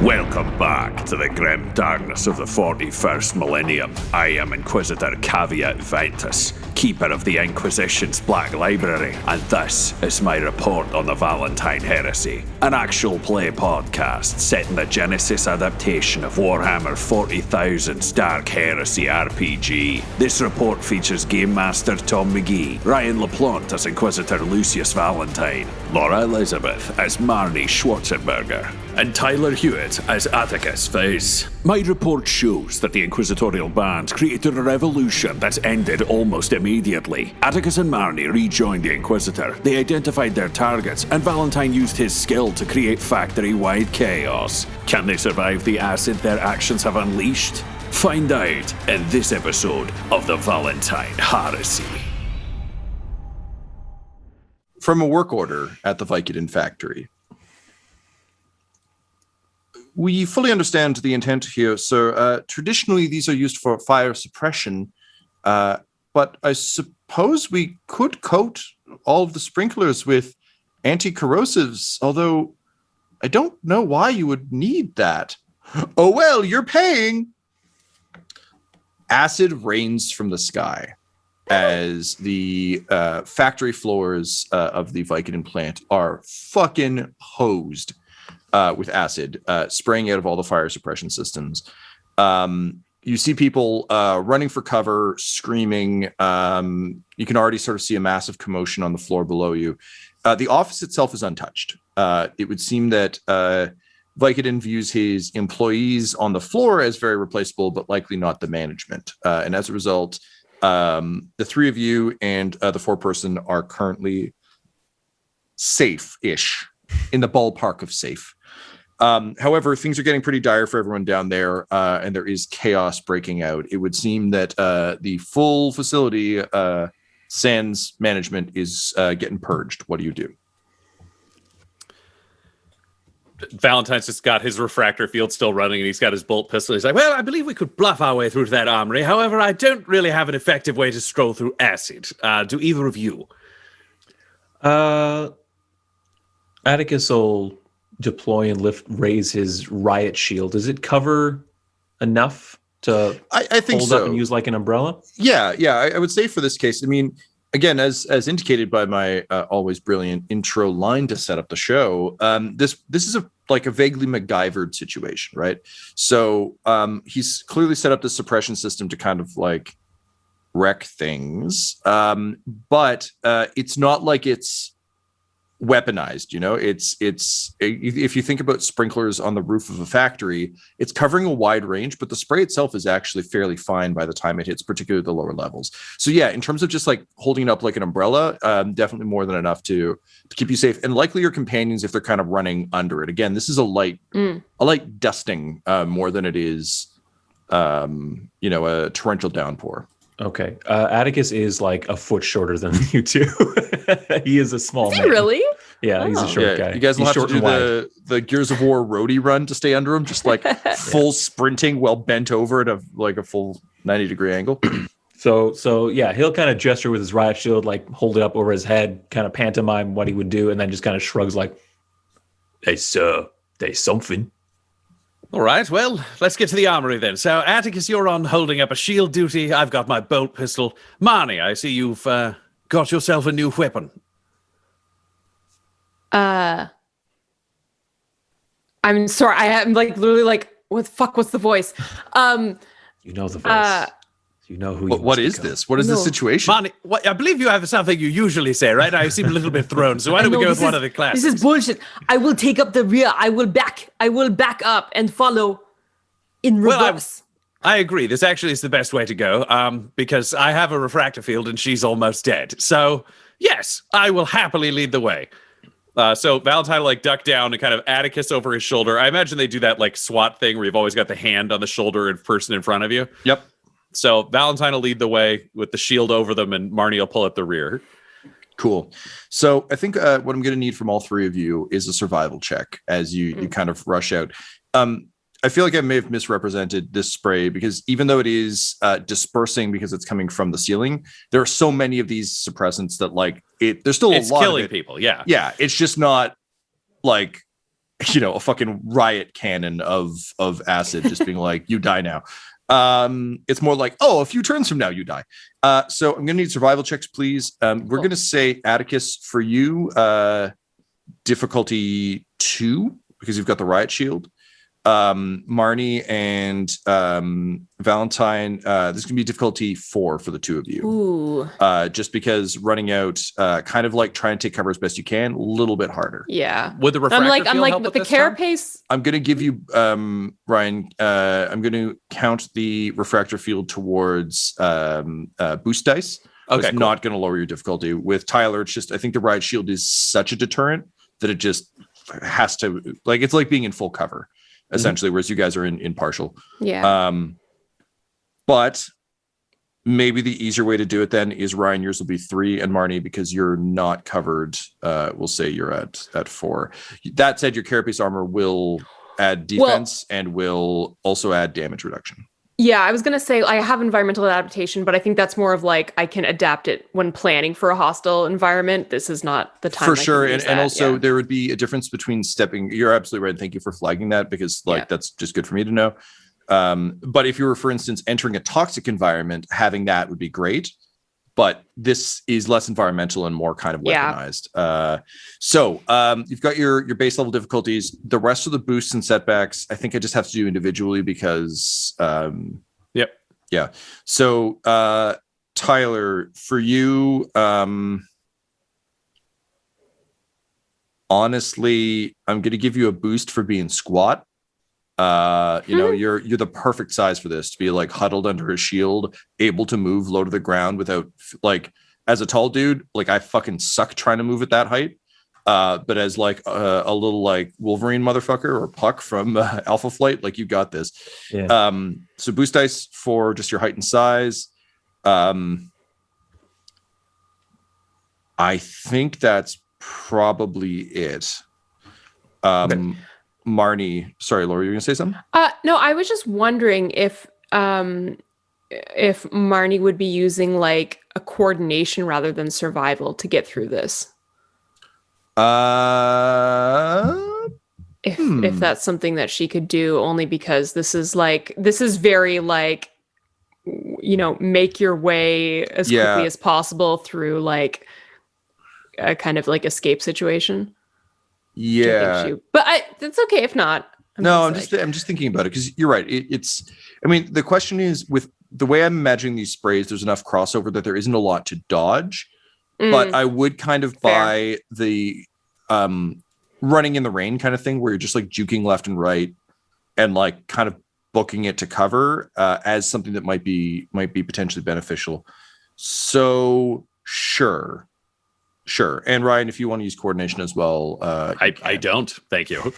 Welcome back to the grim darkness of the 41st Millennium. I am Inquisitor Caveat Ventus, keeper of the Inquisition's Black Library, and this is my report on the Valentyne Heresy, an actual play podcast set in the Genesys adaptation of Warhammer 40,000's Dark Heresy RPG. This report features Game Master Tom McGee, Ryan LaPlante as Inquisitor Lucius Valentyne, Laura Elizabeth as Marni Schwartzenberger, and Tyler Hewitt as Attikus Vis. My report shows that the Inquisitorial band created a revolution that ended almost immediately. Attikus and Marni rejoined the Inquisitor, they identified their targets, and Valentyne used his skill to create factory-wide chaos. Can they survive the acid their actions have unleashed? Find out in this episode of the Valentyne Heresy. From a work order at the Vicodin factory. We fully understand the intent here, sir. Traditionally, these are used for fire suppression, but I suppose we could coat all of the sprinklers with anti-corrosives, although I don't know why you would need that. Oh, well, you're paying! Acid rains from the sky as the factory floors of the Vicodin plant are fucking hosed with acid, spraying out of all the fire suppression systems. You see people running for cover, screaming. You can already sort of see a massive commotion on the floor below you. The office itself is untouched. It would seem that Vicodin views his employees on the floor as very replaceable, but likely not the management. And as a result, the three of you and the four-person are currently safe-ish, in the ballpark of safe. However, things are getting pretty dire for everyone down there, and there is chaos breaking out. It would seem that the full facility, sans management, is getting purged. What do you do? Valentyne's just got his refractor field still running, and he's got his bolt pistol. He's like, well, I believe we could bluff our way through to that armory. However, I don't really have an effective way to stroll through acid. Do either of you? Attikus will deploy and raise his riot shield. Does it cover enough to I think hold so. up and use like an umbrella? Yeah. I would say for this case, I mean, again, as indicated by my always brilliant intro line to set up the show, this is a vaguely MacGyvered situation, right? So he's clearly set up this suppression system to kind of like wreck things, but it's not like it's weaponized. You know, it's if you think about sprinklers on the roof of a factory, it's covering a wide range, but the spray itself is actually fairly fine by the time it hits particularly the lower levels. So yeah, in terms of just like holding it up like an umbrella, definitely more than enough to keep you safe, and likely your companions if they're kind of running under it. Again, this is a light dusting more than it is a torrential downpour. Okay. Attikus is like a foot shorter than you two. He is a small man. Really? Yeah, he's a short guy. You guys will he's have to do the Gears of War roadie run to stay under him, just like full sprinting while bent over at a full 90-degree angle. So yeah, he'll kind of gesture with his riot shield, like hold it up over his head, kind of pantomime what he would do, and then just kind of shrugs like, there's something. All right, well, let's get to the armory then. So, Attikus, you're on holding up a shield duty. I've got my bolt pistol. Marni, I see you've got yourself a new weapon. I'm sorry. I'm like literally like, what the fuck? What's the voice? You know the voice. You know who. What is this? What is this situation? Marni, I believe you have something you usually say, right? I seem a little bit thrown. So why don't we go with one of the classics? This is bullshit. I will take up the rear. I will back up and follow in reverse. Well, I agree. This actually is the best way to go, because I have a refractor field and she's almost dead. So yes, I will happily lead the way. So Valentyne will like duck down and kind of Attikus over his shoulder. I imagine they do that like SWAT thing where you've always got the hand on the shoulder and person in front of you. Yep. So Valentyne will lead the way with the shield over them, and Marni will pull at the rear. Cool. So I think what I'm going to need from all three of you is a survival check as you kind of rush out. I feel like I may have misrepresented this spray because even though it is dispersing because it's coming from the ceiling, there are so many of these suppressants that like there's still a lot killing of it. people. Yeah. Yeah. It's just not like a fucking riot cannon of acid just being like, you die now. It's more like, oh, a few turns from now you die. So I'm gonna need survival checks, please. We're gonna say Attikus for you, difficulty 2 because you've got the riot shield. Marni and Valentyne, this is gonna be difficulty 4 for the two of you. Ooh. Just because running out, kind of like trying to take cover as best you can, a little bit harder. Yeah. Would the refractor I'm field like help with at the this time? carapace. I'm gonna give you, Ryan. I'm gonna count the refractor field towards boost dice. Okay, It's cool. not gonna lower your difficulty. With Tyler, it's just I think the riot shield is such a deterrent that it just has to it's like being in full cover. Essentially, whereas you guys are in partial. Yeah. But maybe the easier way to do it then is Ryan, yours will be 3, and Marni, because you're not covered, we'll say you're at 4. That said, your carapace armor will add defense and will also add damage reduction. Yeah, I was going to say I have environmental adaptation, but I think that's more of like I can adapt it when planning for a hostile environment. This is not the time. For I can sure. use And that, also yeah. there would be a difference between stepping. You're absolutely right. Thank you for flagging that because that's just good for me to know. But if you were, for instance, entering a toxic environment, having that would be great. But this is less environmental and more kind of weaponized. So you've got your base level difficulties. The rest of the boosts and setbacks, I think I just have to do individually because Yep. Yeah. So Tyler, for you, honestly, I'm gonna give you a boost for being squat. You're the perfect size for this, to be like huddled under a shield, able to move low to the ground without, like, as a tall dude, like I fucking suck trying to move at that height. But as like a little like Wolverine motherfucker or Puck from Alpha Flight, like you got this. Yeah. So boost dice for just your height and size. I think that's probably it. Marni, sorry, Laura, you were gonna say something? No, I was just wondering if Marni would be using like a coordination rather than survival to get through this. If that's something that she could do, only because this is very like, make your way as quickly as possible through like a kind of like escape situation. Yeah, but that's okay if not. I'm just thinking about it because you're right. The question is, with the way I'm imagining these sprays, there's enough crossover that there isn't a lot to dodge. But I would kind of buy the running in the rain kind of thing where you're just like juking left and right and like kind of booking it to cover as something that might be potentially beneficial. So sure. And Ryan, if you want to use coordination as well, I don't. Thank you.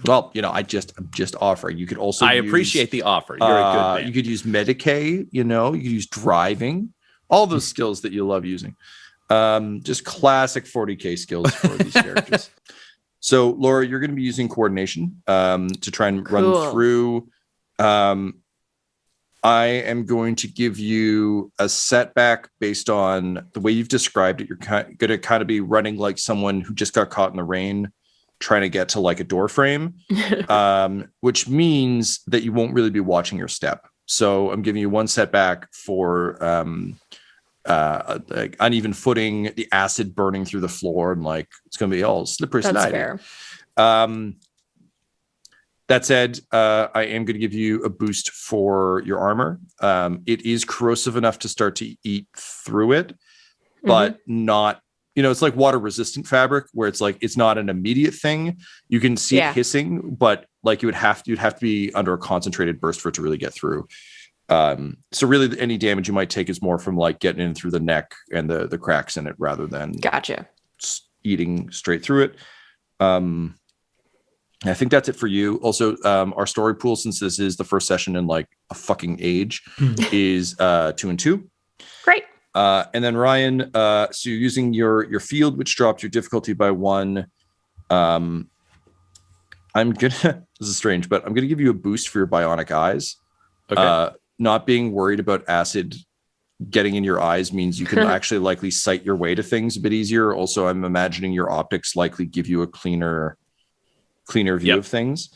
Well, I'm just offering. You could also appreciate the offer. You're a good man. You could use Medicaid, you could use driving, all those skills that you love using. Just classic 40k skills for these characters. So Laura, you're going to be using coordination to try and run through. I am going to give you a setback based on the way you've described it. You're going to kind of be running like someone who just got caught in the rain, trying to get to like a door frame, which means that you won't really be watching your step. So I'm giving you one setback for like uneven footing, the acid burning through the floor, and like it's going to be all slippery slidey. Fair. That said, I am going to give you a boost for your armor. It is corrosive enough to start to eat through it, but not, it's like water resistant fabric where it's like, it's not an immediate thing. You can see it hissing, but like you'd have to be under a concentrated burst for it to really get through. So really any damage you might take is more from like getting in through the neck and the cracks in it rather than Gotcha. eating straight through it. I think that's it for you. Also, our story pool, since this is the first session in like a fucking age, is 2 and 2. Great. And then Ryan, so you're using your field, which dropped your difficulty by 1. I'm gonna this is strange, but I'm gonna give you a boost for your bionic eyes. Okay. Not being worried about acid getting in your eyes means you can actually likely sight your way to things a bit easier. Also, I'm imagining your optics likely give you a cleaner cleaner view of things.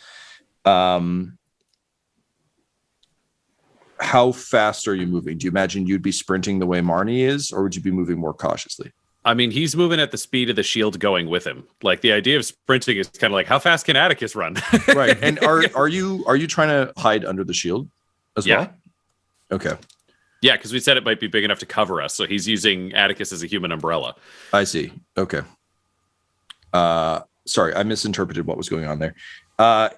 How fast are you moving? Do you imagine you'd be sprinting the way Marni is, or would you be moving more cautiously? I mean, he's moving at the speed of the shield going with him. Like, the idea of sprinting is kind of like, how fast can Attikus run? Right. And are you trying to hide under the shield as well? Okay. Yeah, because we said it might be big enough to cover us, so he's using Attikus as a human umbrella. I see. Okay. Sorry, I misinterpreted what was going on there.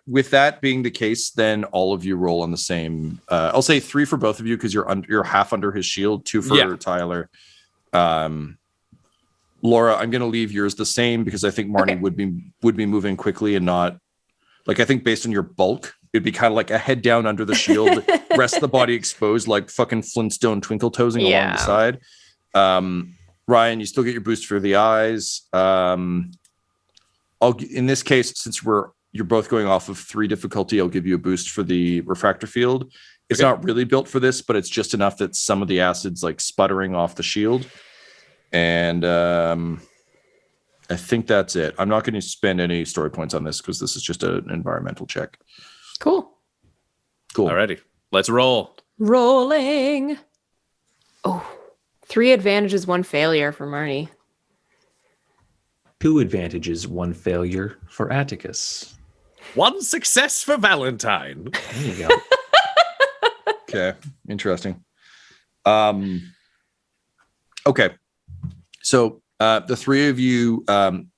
With that being the case, then all of you roll on the same. I'll say 3 for both of you because you're half under his shield. 2 for Tyler. Laura, I'm going to leave yours the same because I think Marni would be moving quickly and not like I think based on your bulk, it'd be kind of like a head down under the shield, rest of the body exposed like fucking Flintstone twinkle toesing along the side. Ryan, you still get your boost for the eyes. In this case, since you're both going off of 3 difficulty, I'll give you a boost for the refractor field. It's not really built for this, but it's just enough that some of the acid's like sputtering off the shield. And I think that's it. I'm not going to spend any story points on this because this is just an environmental check. Cool. Alrighty, let's roll. Rolling. Oh, 3 advantages, 1 failure for Marni. 2 advantages, 1 failure for Attikus. 1 success for Valentyne. There you go. Okay, interesting. Okay, so the 3 of you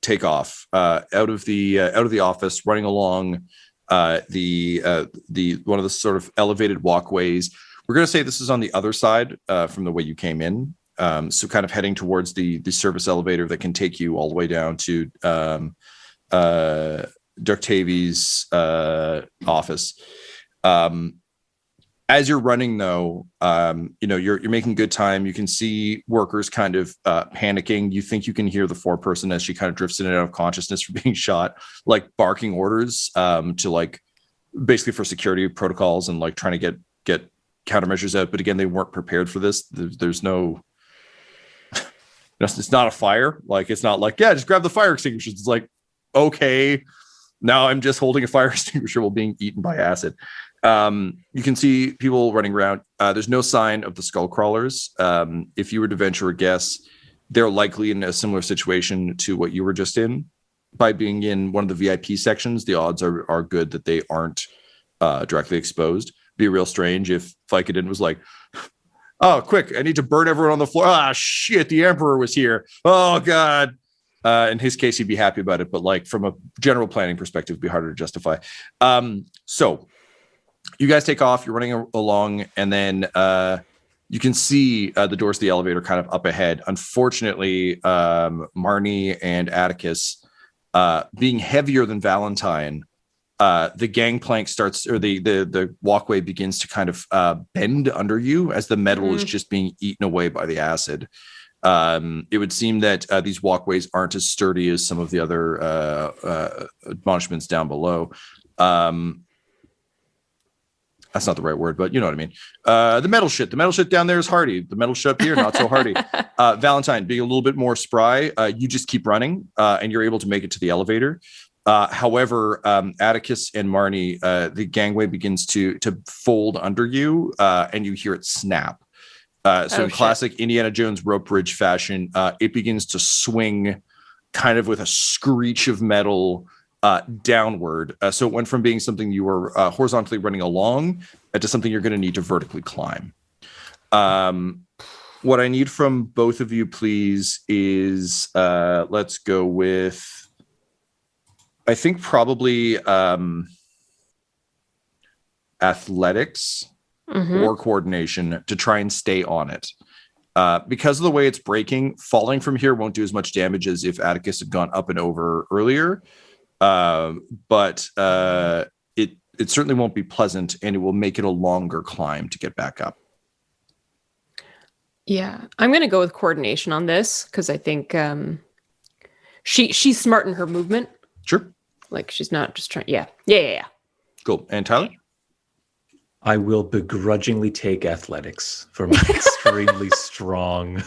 take off out of the office, running along the one of the sort of elevated walkways. We're going to say this is on the other side from the way you came in. So kind of heading towards the service elevator that can take you all the way down to Ductavi's office. As you're running, though, you're making good time. You can see workers kind of panicking. You think you can hear the 4-person as she kind of drifts in and out of consciousness for being shot, like barking orders to like basically for security protocols and like trying to get countermeasures out. But again, they weren't prepared for this. There's no. It's not a fire. Like, it's not like, just grab the fire extinguishers. It's like, okay, now I'm just holding a fire extinguisher while being eaten by acid. You can see people running around. There's no sign of the skull crawlers. If you were to venture a guess, they're likely in a similar situation to what you were just in. By being in one of the VIP sections, the odds are good that they aren't directly exposed. Be real strange if Vicodin was like, oh, quick, I need to burn everyone on the floor. Ah, shit, the Emperor was here. Oh, God. In his case, he'd be happy about it. But like from a general planning perspective, it'd be harder to justify. So you guys take off. You're running along. And then you can see the doors of the elevator kind of up ahead. Unfortunately, Marni and Attikus, being heavier than Valentyne, the gangplank starts, or the walkway begins to kind of bend under you as the metal is just being eaten away by the acid. It would seem that these walkways aren't as sturdy as some of the other admonishments down below. That's not the right word, but you know what I mean. The metal shit down there is hardy. The metal shit up here, not so hardy. Valentyne, being a little bit more spry, you just keep running and you're able to make it to the elevator. However, Attikus and Marni, the gangway begins to fold under you, and you hear it snap. So in classic Indiana Jones rope bridge fashion, it begins to swing kind of with a screech of metal downward. So it went from being something you were horizontally running along to something you're going to need to vertically climb. What I need from both of you, please, is let's go with, I think probably athletics or coordination to try and stay on it. Because of the way it's breaking, falling from here won't do as much damage as if Attikus had gone up and over earlier. But it certainly won't be pleasant, and it will make it a longer climb to get back up. Yeah, I'm going to go with coordination on this because I think she's smart in her movement. Sure. Like, she's not just trying. Yeah. Cool. And Tyler? I will begrudgingly take athletics for my extremely strong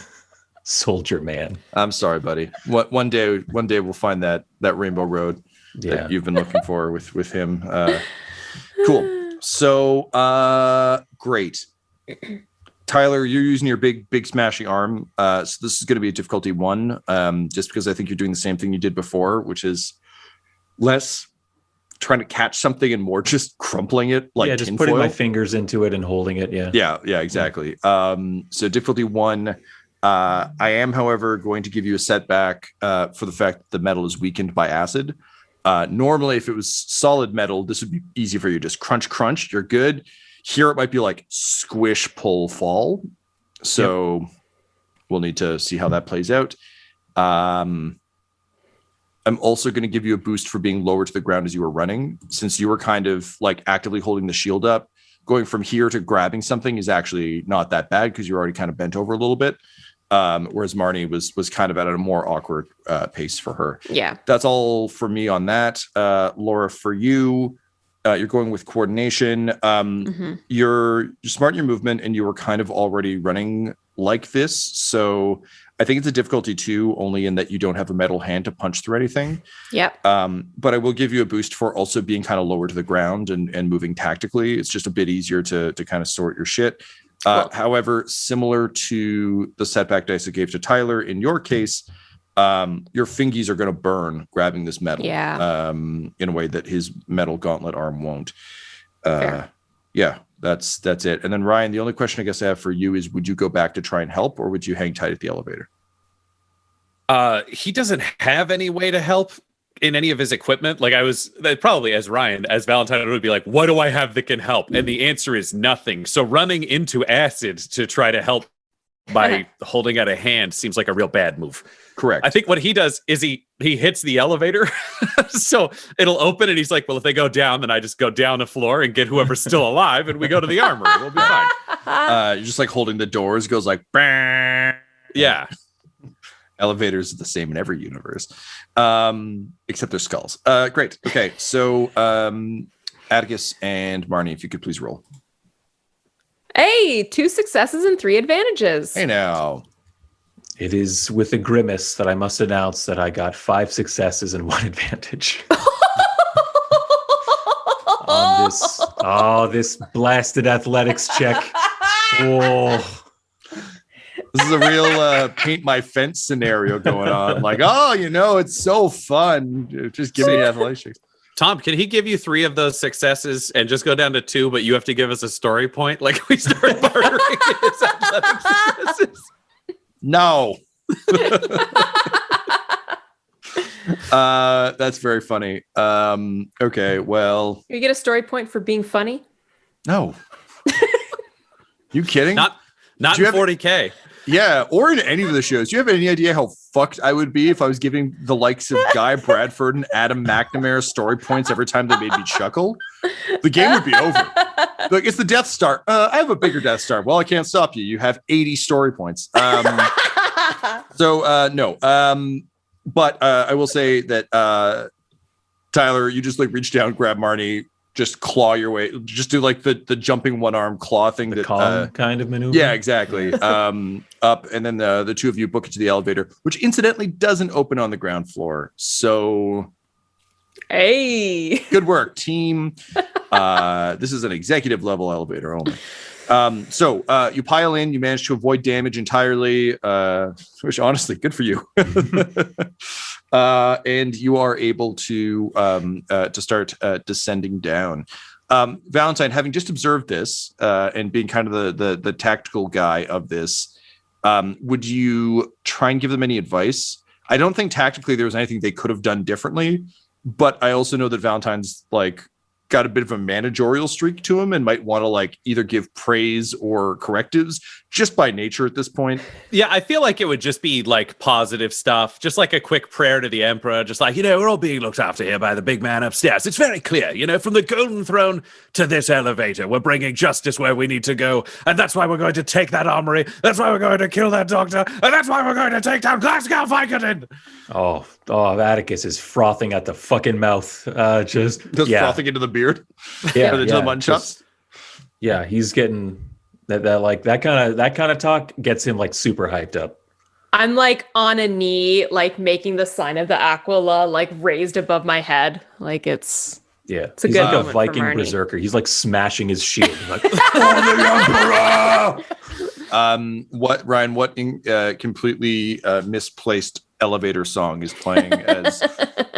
soldier man. I'm sorry, buddy. One day we'll find that rainbow road. that you've been looking for with him. Cool. So great. Tyler, you're using your big smashing arm. So this is going to be a difficulty 1, just because I think you're doing the same thing you did before, which is less trying to catch something and more just crumpling it like just tinfoil. putting my fingers into it and holding it. Yeah, exactly. So difficulty 1. I am, however, going to give you a setback for the fact that the metal is weakened by acid. Normally, if it was solid metal, this would be easy for you. Just crunch, you're good. Here it might be like squish, pull, fall. So we'll need to see how that plays out. I'm also going to give you a boost for being lower to the ground as you were running, since you were kind of like actively holding the shield up. Going from here to grabbing something is actually not that bad because you're already kind of bent over a little bit. Whereas Marni was kind of at a more awkward pace for her. Yeah. That's all for me on that. Laura, for you, you're going with coordination. You're smart in your movement, and you were kind of already running like this. So I think it's a difficulty 2, only in that you don't have a metal hand to punch through anything. Yep. But I will give you a boost for also being kind of lower to the ground and moving tactically. It's just a bit easier to kind of sort your shit. Cool. However, similar to the setback dice I gave to Tyler, in your case, your fingies are going to burn grabbing this metal in a way that his metal gauntlet arm won't. Yeah, that's it. And then Ryan, the only question I guess I have for you is, would you go back to try and help, or would you hang tight at the elevator? He doesn't have any way to help in any of his equipment. Like probably as Valentyne would be like, what do I have that can help? And the answer is nothing. So running into acid to try to help by holding out a hand seems like a real bad move. Correct. I think what he does is he hits the elevator. So it'll open and he's like, well, if they go down, then I just go down the floor and get whoever's still alive and we go to the armory. We'll be fine. You're just like holding the doors, goes like, bah. Yeah. Elevators are the same in every universe, except their skulls. Great. Okay. So Attikus and Marni, if you could please roll. Hey, 2 successes and 3 advantages. Hey now. It is with a grimace that I must announce that I got 5 successes and 1 advantage. On this blasted athletics check. Oh. This is a real paint my fence scenario going on. Like, it's so fun. Just give me athletics. Tom, can he give you 3 of those successes and just go down to 2, but you have to give us a story point? Like we start bartering his athletic successes? No. That's very funny. Okay, well. You get a story point for being funny? No. You kidding? Not in 40K. Yeah, or in any of the shows. Do you have any idea how fucked I would be if I was giving the likes of Guy Bradford and Adam McNamara story points every time they made me chuckle? The game would be over. Like, it's the Death Star. I have a bigger Death Star. Well, I can't stop you. You have 80 story points. No. But I will say that Tyler, you just like reach down, grab Marni, just claw your way, just do like the jumping one arm claw thing, the column kind of maneuver. Yeah, exactly. Up, and then the 2 of you book it to the elevator, which incidentally doesn't open on the ground floor. So, hey, good work, team. This is an executive level elevator only. So you pile in, you manage to avoid damage entirely, which honestly, good for you. And you are able to start descending down. Valentyne, having just observed this and being kind of the tactical guy of this, would you try and give them any advice? I don't think tactically there was anything they could have done differently, but I also know that Valentyne's like got a bit of a managerial streak to him and might want to like either give praise or correctives just by nature at this point. Yeah, I feel like it would just be like positive stuff, just like a quick prayer to the Emperor, just like, we're all being looked after here by the big man upstairs. It's very clear, from the Golden Throne to this elevator, we're bringing justice where we need to go. And that's why we're going to take that armory. That's why we're going to kill that doctor. And that's why we're going to take down Glasgow Vicodin. Oh, Attikus is frothing at the fucking mouth. Just frothing into the beard. Yeah, into the mutton chops. Yeah, he's getting that kind of talk gets him like super hyped up. I'm like on a knee, like making the sign of the Aquila, like raised above my head. Like it's Yeah, a he's good like a moment for Viking Marni. berserker. He's like smashing his shield. He's like, What Ryan? What completely misplaced elevator song is playing as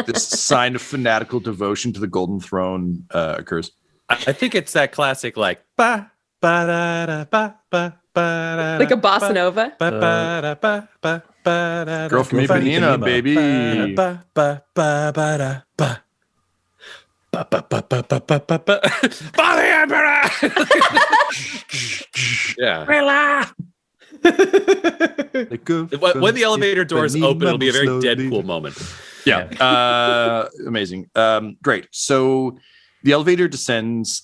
this sign of fanatical devotion to the Golden Throne occurs? I think it's that classic like ba ba da da ba ba ba da, Like a bossa nova. ba ba da ba ba ba da, Girl from Girl from Ipanema, Ipanema. baby. ba ba ba ba da ba. Ba, ba, ba, ba, ba, ba, ba, ba. By the Emperor! Yeah. When the elevator doors open, it'll be a very Deadpool moment. Yeah. Amazing. Great. So the elevator descends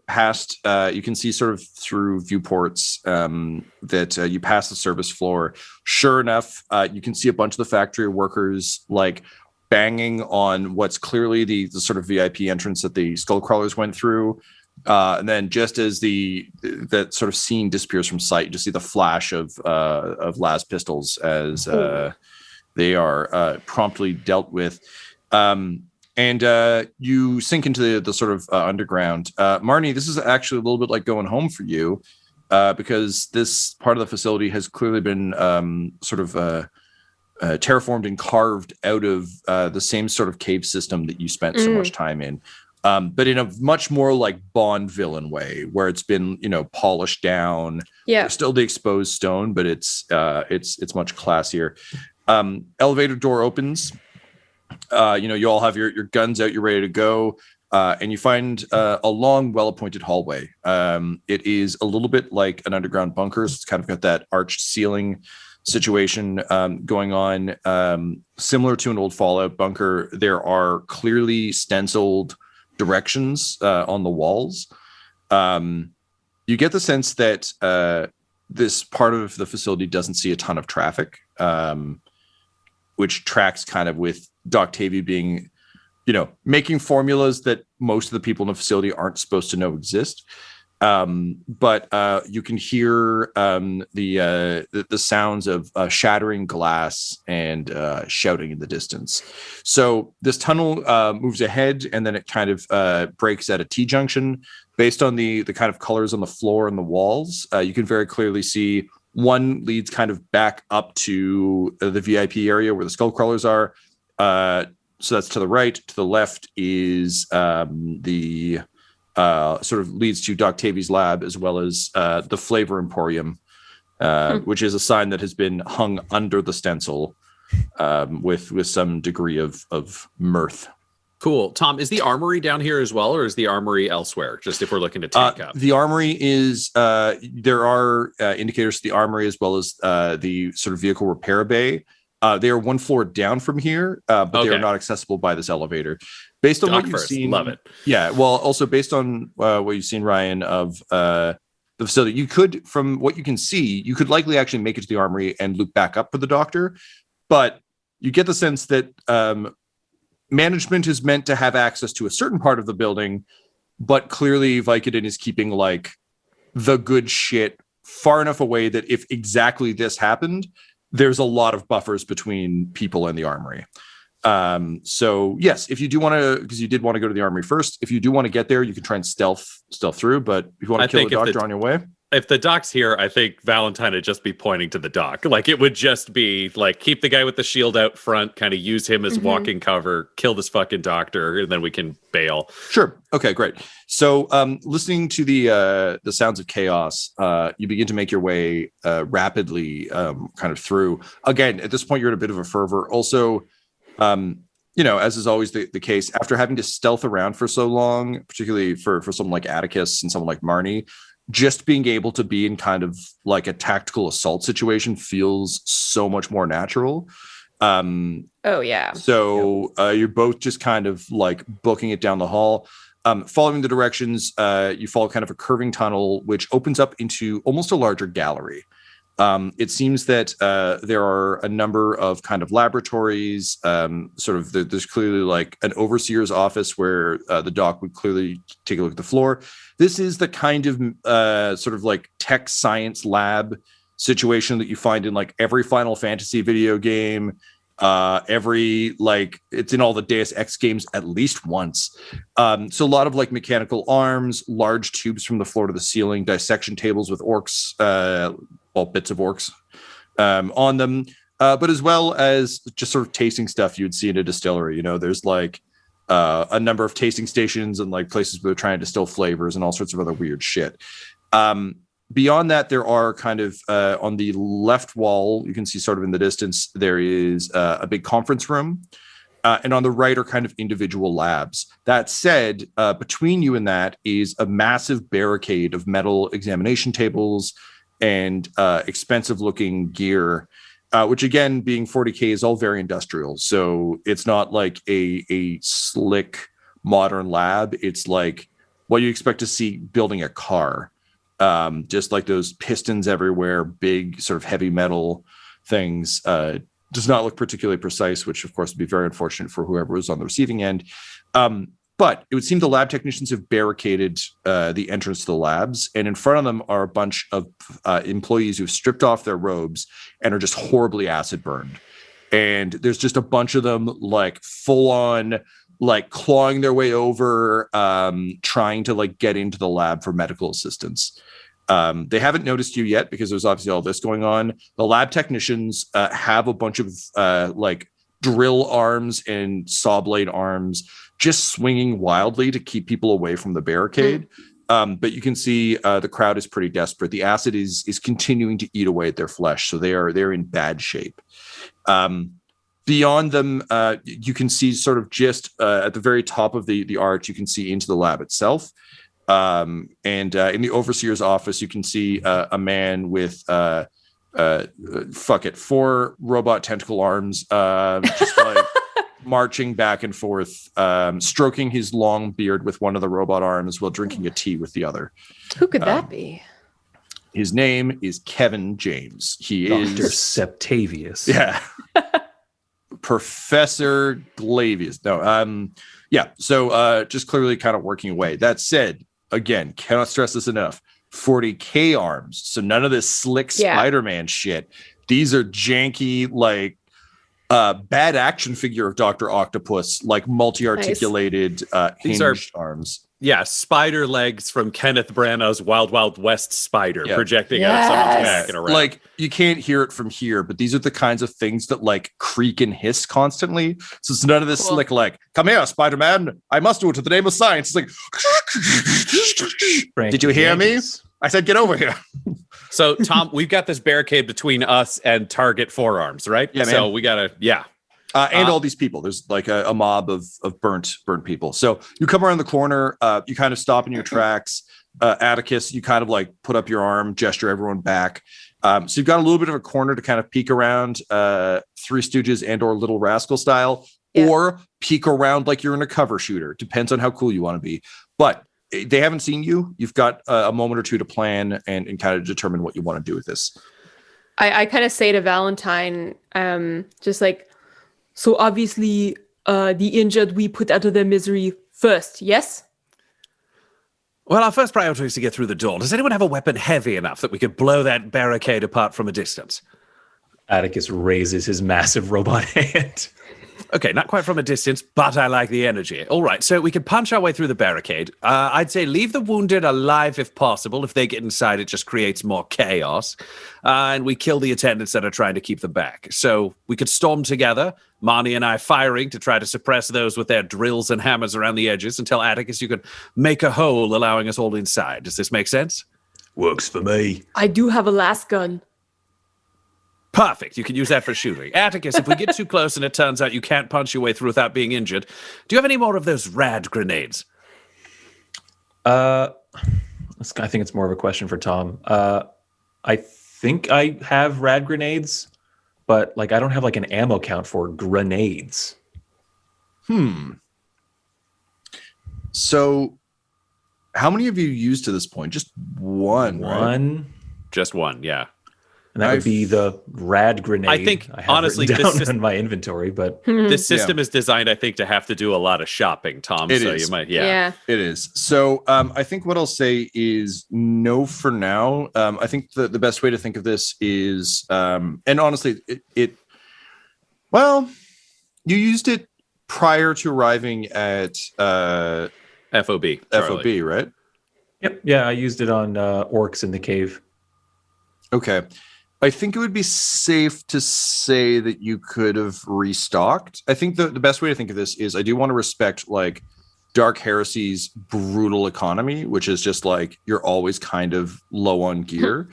past, you can see sort of through viewports that you pass the service floor. Sure enough, you can see a bunch of the factory workers like banging on what's clearly the sort of VIP entrance that the Skullcrawlers went through. And then just as that sort of scene disappears from sight, you just see the flash of las pistols as they are promptly dealt with. And you sink into the sort of underground. Marni, this is actually a little bit like going home for you because this part of the facility has clearly been terraformed and carved out of the same sort of cave system that you spent so much time in. But in a much more like Bond villain way, where it's been, polished down. Yeah. There's still the exposed stone, but it's much classier. Elevator door opens. You all have your guns out, you're ready to go. And you find a long, well-appointed hallway. It is a little bit like an underground bunker. So it's kind of got that arched ceiling situation going on. Similar to an old Fallout bunker, there are clearly stenciled directions on the walls. You get the sense that this part of the facility doesn't see a ton of traffic, which tracks kind of with Doctavia being, making formulas that most of the people in the facility aren't supposed to know exist. But you can hear the sounds of shattering glass and shouting in the distance. So this tunnel moves ahead, and then it kind of breaks at a T-junction. Based on the kind of colors on the floor and the walls, you can very clearly see one leads kind of back up to the VIP area where the Skullcrawlers are. So that's to the right. To the left is the sort of leads to Doctavia's lab, as well as the Flavor Emporium, which is a sign that has been hung under the stencil with some degree of mirth. Cool. Tom, is the armory down here as well, or is the armory elsewhere? Just if we're looking to tank up. The armory is, there are indicators to the armory as well as the sort of vehicle repair bay. They are one floor down from here, but they are not accessible by this elevator. Based on what you've seen, love it. Yeah, well, also based on what you've seen, Ryan, of the facility, you could, from what you can see, you could likely actually make it to the armory and loop back up for the doctor. But you get the sense that management is meant to have access to a certain part of the building, but clearly Vicodin is keeping like the good shit far enough away that if exactly this happened, there's a lot of buffers between people and the armory. So yes, if you do want to, because you did want to go to the armory first, if you do want to get there, you can try and stealth through, but if you want to kill the doctor on your way. If the doc's here, I think Valentyne would just be pointing to the doc. Like it would just be like, keep the guy with the shield out front, kind of use him as walking cover, kill this fucking doctor, and then we can bail. Sure. Okay, great. So listening to the sounds of chaos, you begin to make your way rapidly kind of through. Again, at this point, you're in a bit of a fervor. Also, as is always the case, after having to stealth around for so long, particularly for someone like Attikus and someone like Marni, just being able to be in kind of like a tactical assault situation feels so much more natural. Oh yeah. So you're both just kind of like booking it down the hall. Following the directions, you follow kind of a curving tunnel, which opens up into almost a larger gallery. It seems that there are a number of kind of laboratories, there's clearly like an overseer's office where the doc would clearly take a look at the floor. This is the kind of sort of like tech science lab situation that you find in like every Final Fantasy video game, every like it's in all the Deus Ex games at least once. So a lot of like mechanical arms, large tubes from the floor to the ceiling, dissection tables with orcs, bits of orcs on them, but as well as just sort of tasting stuff you'd see in a distillery. You know, there's like a number of tasting stations and like places where they're trying to distill flavors and all sorts of other weird shit. Beyond that, there are kind of on the left wall, you can see sort of in the distance, there is a big conference room. And on the right are kind of individual labs. That said, between you and that is a massive barricade of metal examination tables and expensive looking gear, which again, being 40K is all very industrial. So it's not like a slick modern lab. It's like what you expect to see building a car. Just like those pistons everywhere, big sort of heavy metal things, does not look particularly precise, which of course would be very unfortunate for whoever was on the receiving end. But it would seem the lab technicians have barricaded the entrance to the labs, and in front of them are a bunch of employees who've stripped off their robes and are just horribly acid burned. And there's just a bunch of them like full on like clawing their way over, trying to like get into the lab for medical assistance. They haven't noticed you yet because there's obviously all this going on. The lab technicians have a bunch of like drill arms and saw blade arms just swinging wildly to keep people away from the barricade. But you can see the crowd is pretty desperate. The acid is continuing to eat away at their flesh, so they're in bad shape. Beyond them, you can see sort of just at the very top of the arch, you can see into the lab itself. And in the overseer's office, you can see a man with 4 robot tentacle arms, just like marching back and forth, stroking his long beard with one of the robot arms while drinking a tea with the other. Who could that be? His name is Kevin James. He Dr. is Septavius. Yeah. Professor Glavius. No, yeah. So just clearly kind of working away. That said, again, cannot stress this enough. 40K arms. So none of this slick Spider-Man shit. These are janky, like bad action figure of Dr. Octopus, like multi-articulated hinged arms. Yeah, spider legs from Kenneth Branagh's Wild Wild West Spider projecting out of someone's back and around. Like, you can't hear it from here, but these are the kinds of things that like creak and hiss constantly. So it's none of this slick like, come here, Spider-Man, I must do it in the name of science. It's like, did you hear me? I said, get over here. So, Tom, we've got this barricade between us and Target Forearms, right? Yeah, man. So we gotta, and all these people. There's like a mob of burnt people. So you come around the corner, you kind of stop in your tracks. Attikus, you kind of like put up your arm, gesture everyone back. So you've got a little bit of a corner to kind of peek around, Three Stooges and or Little Rascal style, or peek around like you're in a cover shooter. Depends on how cool you want to be. But they haven't seen you. You've got a moment or two to plan and kind of determine what you want to do with this. I kind of say to Valentyne, just like, so obviously the injured we put out of their misery first, yes? Well, our first priority is to get through the door. Does anyone have a weapon heavy enough that we could blow that barricade apart from a distance? Attikus raises his massive robot hand. Okay, not quite from a distance, but I like the energy. All right, so we can punch our way through the barricade. I'd say leave the wounded alive if possible. If they get inside, it just creates more chaos. And we kill the attendants that are trying to keep them back. So we could storm together, Marni and I firing to try to suppress those with their drills and hammers around the edges and tell Attikus you could make a hole, allowing us all inside. Does this make sense? Works for me. I do have a last gun. Perfect. You can use that for shooting. Attikus, if we get too close and it turns out you can't punch your way through without being injured, do you have any more of those rad grenades? I think it's more of a question for Tom. I think I have rad grenades, but like I don't have like an ammo count for grenades. So how many have you used to this point? Just one, right? Just one, yeah. And that would be the rad grenade. I think, have honestly, written this down is- in my inventory, but This system is designed, I think, to have to do a lot of shopping, Tom. It so is. you might, Yeah. It is. So I think what I'll say is no for now. I think the best way to think of this is, and honestly, well, you used it prior to arriving at FOB. FOB, right? yep, yeah, I used it on orcs in the cave. Okay. I think it would be safe to say that you could have restocked. I think the best way to think of this is I do want to respect like Dark Heresy's brutal economy, which is just like you're always kind of low on gear.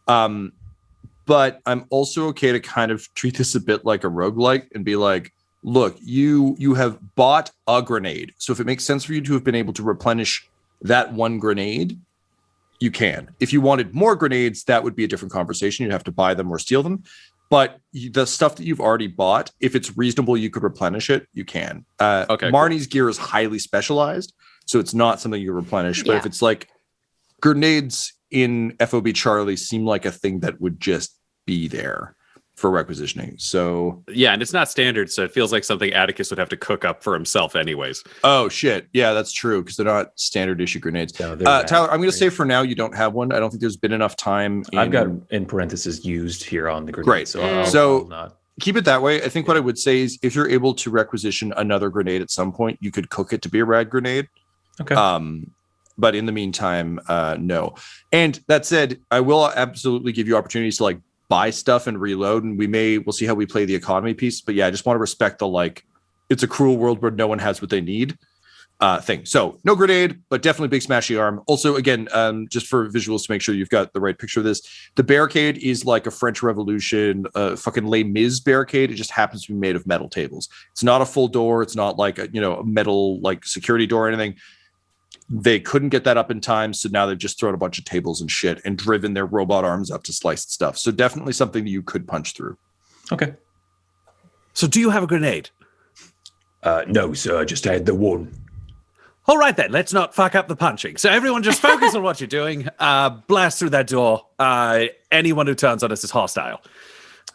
But I'm also okay to kind of treat this a bit like a roguelike and be like, look, you have bought a grenade. So if it makes sense for you to have been able to replenish that one grenade, you can. If you wanted more grenades, that would be a different conversation. You'd have to buy them or steal them. But the stuff that you've already bought, if it's reasonable, you could replenish it. You can. Okay. Marni's gear is highly specialized, so it's not something you replenish. But Yeah. if it's like grenades in FOB Charlie seem like a thing that would just be there for requisitioning. So Yeah, and it's not standard, so it feels like something Attikus would have to cook up for himself anyways. oh shit, yeah, that's true because they're not standard issue grenades. No, they're rad Tyler, I'm going to say grenades. for now you don't have one. I don't think there's been enough time. I've got in parentheses used here on the grenade. Great. So I'll So- not. Keep it that way. I think what I would say is if you're able to requisition another grenade at some point, you could cook it to be a rad grenade. Okay. But in the meantime, no. And that said, I will absolutely give you opportunities to like buy stuff and reload, and we'll see how we play the economy piece. But yeah, I just want to respect the like, it's a cruel world where no one has what they need thing. So no grenade, but definitely big smashy arm. Also, again, just for visuals to make sure you've got the right picture of this, the barricade is like a French Revolution fucking Les Mis barricade. It just happens to be made of metal tables. It's not a full door. It's not like a metal like security door or anything. They couldn't get that up in time, so now they've just thrown a bunch of tables and shit and driven their robot arms up to slice stuff. So definitely something that you could punch through. Okay. So do you have a grenade? No, sir. I just had the one. All right then, let's not fuck up the punching. So everyone just focus on what you're doing. Blast through that door. Anyone who turns on us is hostile.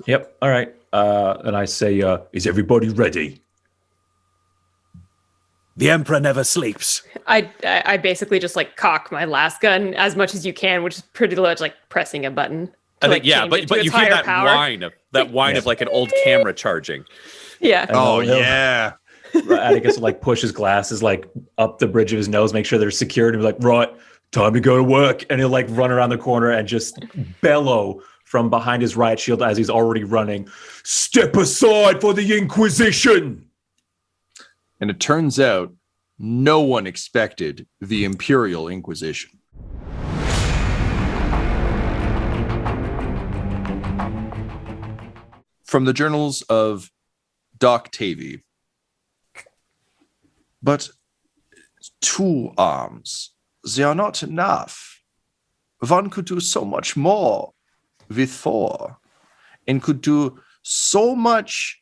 Yep. All right. And I say, is everybody ready? The Emperor never sleeps. I basically just like cock my last gun as much as you can, which is pretty much like pressing a button. I to, think, like, yeah, change but it to you its hear higher that power. whine of like an old camera charging. Yeah. Oh, he'll- yeah. Attikus will like push his glasses like up the bridge of his nose, make sure they're secured, and be like, right, time to go to work. And he'll like run around the corner and just bellow from behind his riot shield as he's already running, step aside for the Inquisition. And it turns out no one expected the Imperial Inquisition. From the journals of Doc Tavy. But 2 arms, they are not enough. One could do so much more with 4 and could do so much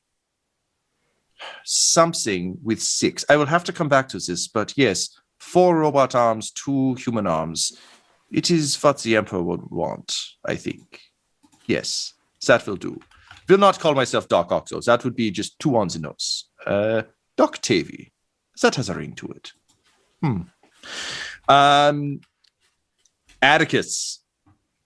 something with 6. I will have to come back to this, but yes, 4 robot arms, 2 human arms. It is what the Emperor would want, I think. Yes, that will do. Will not call myself Doc Oxo. That would be just 2 on the nose. Doc Tavy. That has a ring to it. Attikus,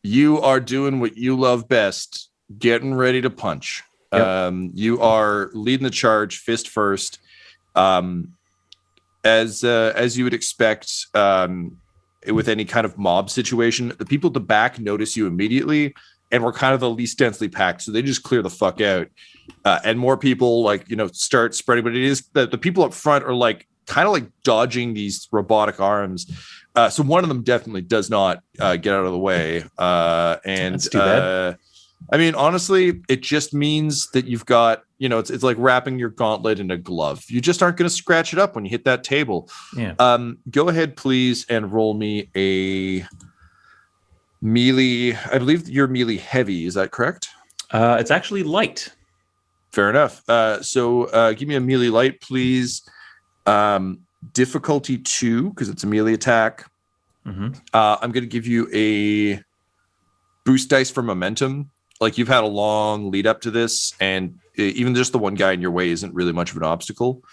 you are doing what you love best, getting ready to punch. Yep. You are leading the charge, fist first. As you would expect with any kind of mob situation, the people at the back notice you immediately, and we're kind of the least densely packed, so they just clear the fuck out. And more people start spreading, but it is the people up front are like kind of like dodging these robotic arms. So one of them definitely does not get out of the way. And That's too bad. I mean, honestly, it just means that you've got, it's like wrapping your gauntlet in a glove. You just aren't going to scratch it up when you hit that table. Yeah. Go ahead, please, and roll me a melee. I believe you're melee heavy. Is that correct? It's actually light. Fair enough. So give me a melee light, please. Difficulty 2, because it's a melee attack. Mm-hmm. I'm going to give you a boost dice for momentum. Like you've had a long lead up to this, and even just the one guy in your way isn't really much of an obstacle.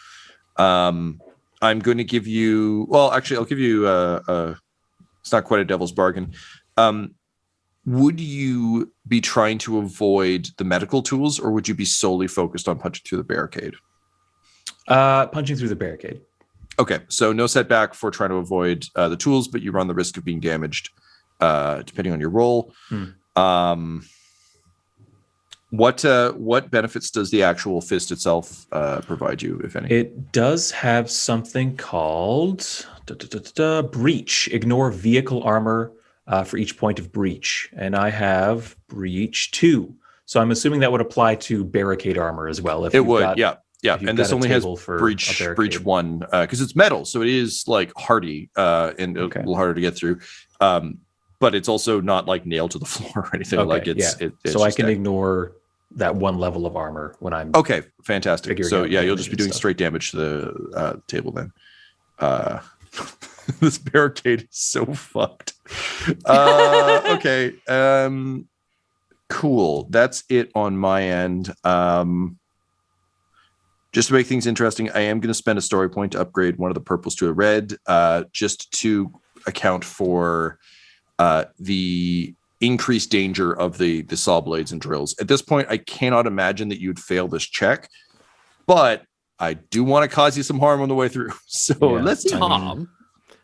I'm going to give you. Well, actually, I'll give you. It's not quite a devil's bargain. Would you be trying to avoid the medical tools, or would you be solely focused on punching through the barricade? Punching through the barricade. Okay, so no setback for trying to avoid the tools, but you run the risk of being damaged depending on your roll. What benefits does the actual fist itself provide you, if any? It does have something called breach. Ignore vehicle armor for each point of breach. And I have breach 2. So I'm assuming that would apply to barricade armor as well. It would, yeah. And this only has breach 1 because it's metal, so it is like hardy and a little harder to get through. But it's also not like nailed to the floor or anything. Like it's so I can ignore that one level of armor when I'm fantastic. So you'll just be doing straight damage to the table then. This barricade is so fucked. Okay. Cool. That's it on my end. Just to make things interesting, I am going to spend a story point to upgrade one of the purples to a red, just to account for the increased danger of the saw blades and drills. At this point, I cannot imagine that you'd fail this check, but I do want to cause you some harm on the way through. So let's see. Tom,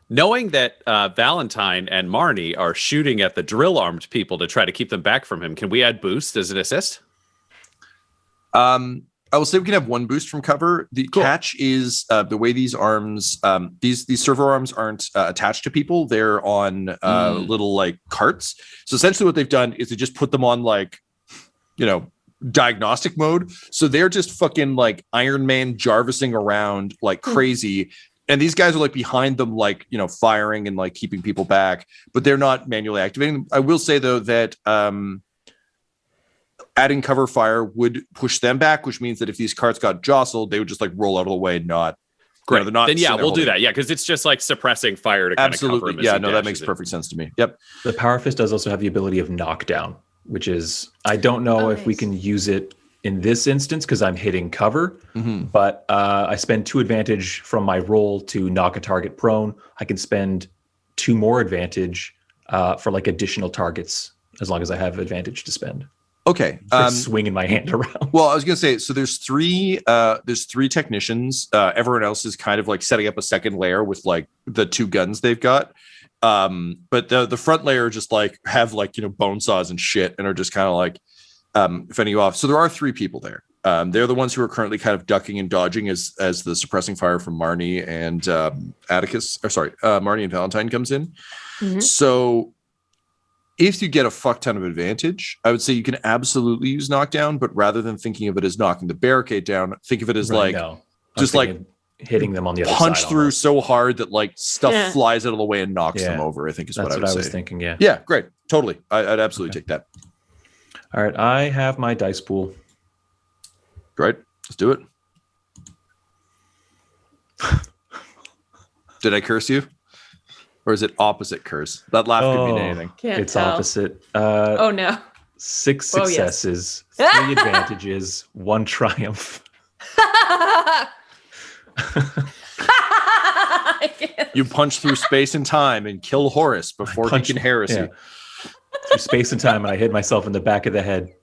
knowing that Valentyne and Marni are shooting at the drill-armed people to try to keep them back from him, can we add boost as an assist? I will say we can have one boost from cover. The catch is the way these arms, these servo arms aren't attached to people. They're on little like carts. So essentially what they've done is they just put them on like, diagnostic mode. So they're just fucking like Iron Man Jarvising around like crazy. And these guys are like behind them, like, firing and like keeping people back, but they're not manually activating. I will say though that adding cover fire would push them back, which means that if these carts got jostled, they would just like roll out of the way and not. Great. They're not. Then we'll do that. Yeah, because it's just like suppressing fire to kind of cover them. Yeah, no, that makes perfect sense to me. Yep. The Power Fist does also have the ability of knockdown, which is, I don't know if we can use it in this instance because I'm hitting cover, but I spend 2 advantage from my roll to knock a target prone. I can spend 2 more advantage for like additional targets as long as I have advantage to spend. Okay. Swinging my hand around. Well, I was going to say, so there's 3 technicians. Everyone else is kind of like setting up a second layer with like the 2 guns they've got. But the front layer just like have like, bone saws and shit and are just kind of like fending you off. So there are 3 people there. They're the ones who are currently kind of ducking and dodging as the suppressing fire from Marni and Marni and Valentyne comes in. So if you get a fuck ton of advantage, I would say you can absolutely use knockdown, but rather than thinking of it as knocking the barricade down, think of it as just like hitting them on the other side. Punch through so hard that like stuff flies out of the way and knocks them over, I think is what I would say. That's what I was thinking, yeah. Yeah, great. Totally. I'd absolutely take that. All right, I have my dice pool. Great. Let's do it. Did I curse you? Or is it opposite curse? That laugh could mean anything. It's opposite. Oh, no. 6 successes, 3 advantages, 1 triumph. You punch through space and time and kill Horus before he can Heresy. Yeah. Through space and time, and I hit myself in the back of the head.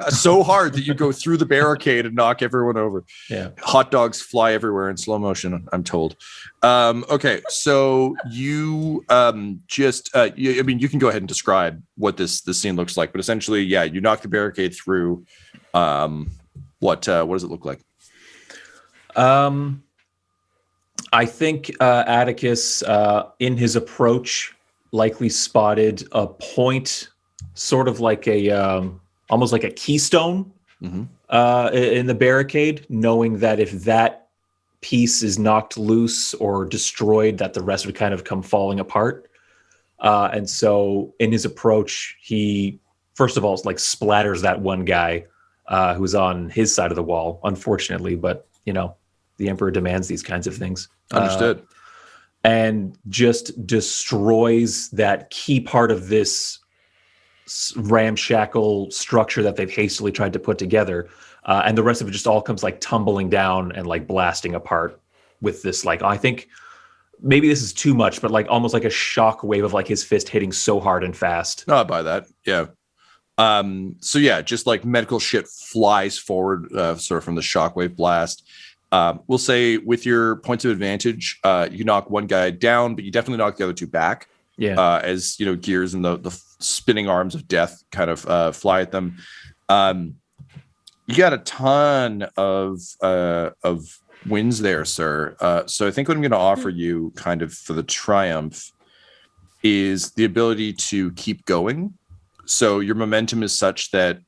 So hard that you go through the barricade and knock everyone over. Yeah. Hot dogs fly everywhere in slow motion, I'm told. Okay, so you you can go ahead and describe what this scene looks like, but essentially, you knock the barricade through. What does it look like? I think Attikus, in his approach, likely spotted a point, sort of like almost like a keystone in the barricade, knowing that if that piece is knocked loose or destroyed, that the rest would kind of come falling apart. And so in his approach, he, first of all, like splatters that one guy who's on his side of the wall, unfortunately, but, the Emperor demands these kinds of things. Understood. And just destroys that key part of this ramshackle structure that they've hastily tried to put together, and the rest of it just all comes like tumbling down and like blasting apart with this, like, I think maybe this is too much, but like almost like a shock wave of like his fist hitting so hard and fast. No, I buy that. Yeah. So yeah, just like medical shit flies forward, sort of from the shockwave blast. We'll say with your points of advantage, you knock one guy down, but you definitely knock the other two back. Yeah. As you know, gears and the spinning arms of death kind of fly at them. You got a ton of wins there, sir. So I think what I'm going to offer you, kind of for the triumph, is the ability to keep going. So your momentum is such that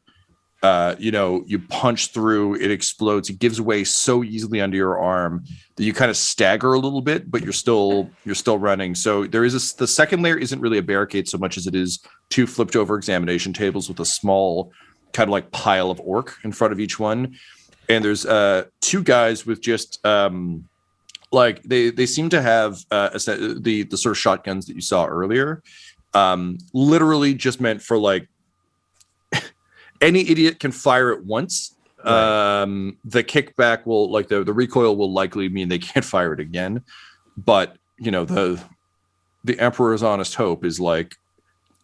you punch through, it explodes, it gives way so easily under your arm that you kind of stagger a little bit, but you're still running. So there is the second layer isn't really a barricade so much as it is two flipped over examination tables with a small kind of like pile of orc in front of each one. And there's two guys with just like they seem to have the sort of shotguns that you saw earlier, literally just meant for like any idiot can fire it once. Right. The kickback will, like, the recoil will likely mean they can't fire it again. But the Emperor's honest hope is like,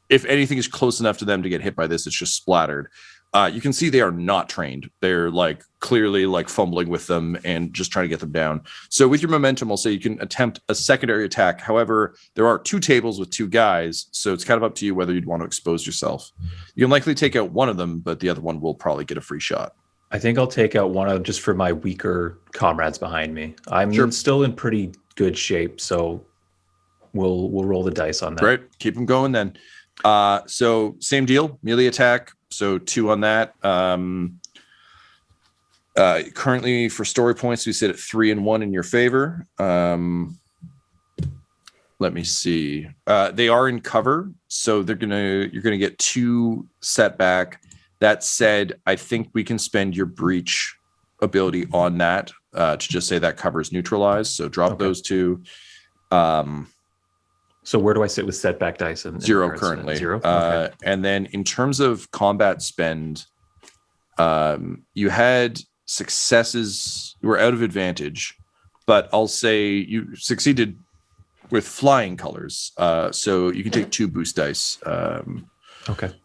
if anything is close enough to them to get hit by this, it's just splattered. You can see they are not trained. They're like clearly like fumbling with them and just trying to get them down. So with your momentum, I'll say you can attempt a secondary attack. However, there are two tables with two guys, so it's kind of up to you whether you'd want to expose yourself. You can likely take out one of them, but the other one will probably get a free shot. I think I'll take out one of them just for my weaker comrades behind me. I'm still in pretty good shape, so we'll roll the dice on that. Great, keep them going then. So same deal, melee attack. So 2 on that. Currently for story points, we sit at 3 and 1 in your favor. Let me see. They are in cover, so you're gonna get 2 setback. That said, I think we can spend your breach ability on that to just say that cover is neutralized. So drop those 2. So where do I sit with setback dice? In 0 currently. 0. Okay. And then in terms of combat spend, you had successes. You were out of advantage, but I'll say you succeeded with flying colors. So you can take 2 boost dice.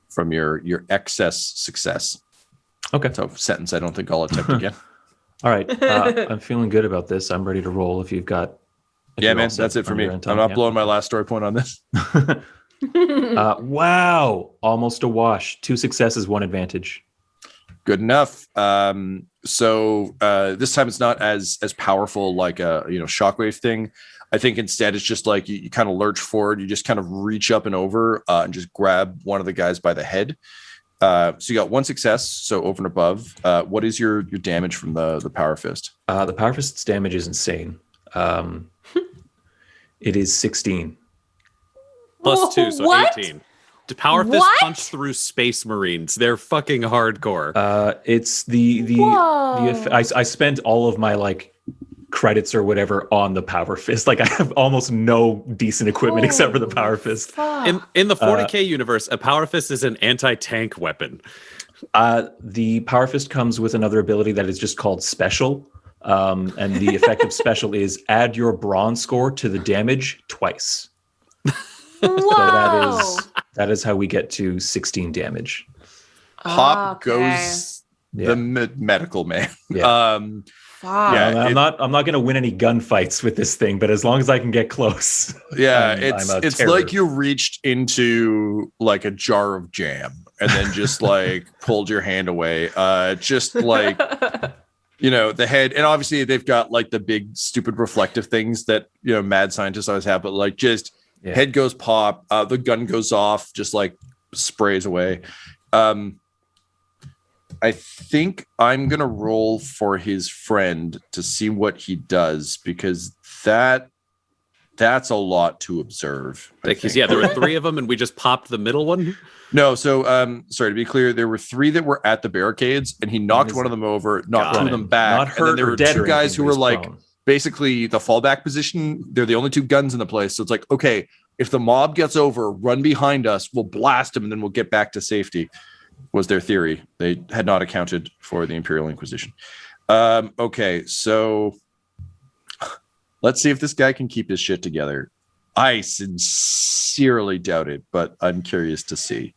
From your excess success. Okay. So sentence I don't think I'll attempt again. All right. I'm feeling good about this. I'm ready to roll if you've got. Yeah, man, that's it for me. I'm not blowing my last story point on this. Wow. Almost a wash. 2 successes, 1 advantage. Good enough. So this time it's not as powerful like a shockwave thing. I think instead it's just like you kind of lurch forward. You just kind of reach up and over and just grab one of the guys by the head. So you got 1 success, so over and above. What is your damage from the Power Fist? The Power Fist's damage is insane. It is 16. Plus 2, so what? 18. To Power Fist punch through Space Marines. They're fucking hardcore. It's the I spent all of my like credits or whatever on the Power Fist. Like I have almost no decent equipment except for the Power Fist. In the 40k universe, a Power Fist is an anti-tank weapon. The Power Fist comes with another ability that is just called Special. And the effect of Special is add your bronze score to the damage twice. Whoa. So that is how we get to 16 damage. Pop goes the medical man. Yeah. I'm not going to win any gunfights with this thing, but as long as I can get close. Yeah, it's like you reached into like a jar of jam and then just like pulled your hand away. Just like the head, and obviously they've got like the big stupid reflective things that mad scientists always have, but like just head goes pop, the gun goes off, just like sprays away. I think I'm gonna roll for his friend to see what he does, because that's a lot to observe. Yeah, there were 3 of them and we just popped the middle one. No, so sorry, to be clear, there were 3 that were at the barricades, and he knocked one of them over, knocked 2 of them back, not hurt, and then there were 2 guys who were like basically the fallback position. They're the only two guns in the place. So it's like, okay, if the mob gets over, run behind us, we'll blast them, and then we'll get back to safety, was their theory. They had not accounted for the Imperial Inquisition. Okay, so let's see if this guy can keep his shit together. I sincerely doubt it, but I'm curious to see.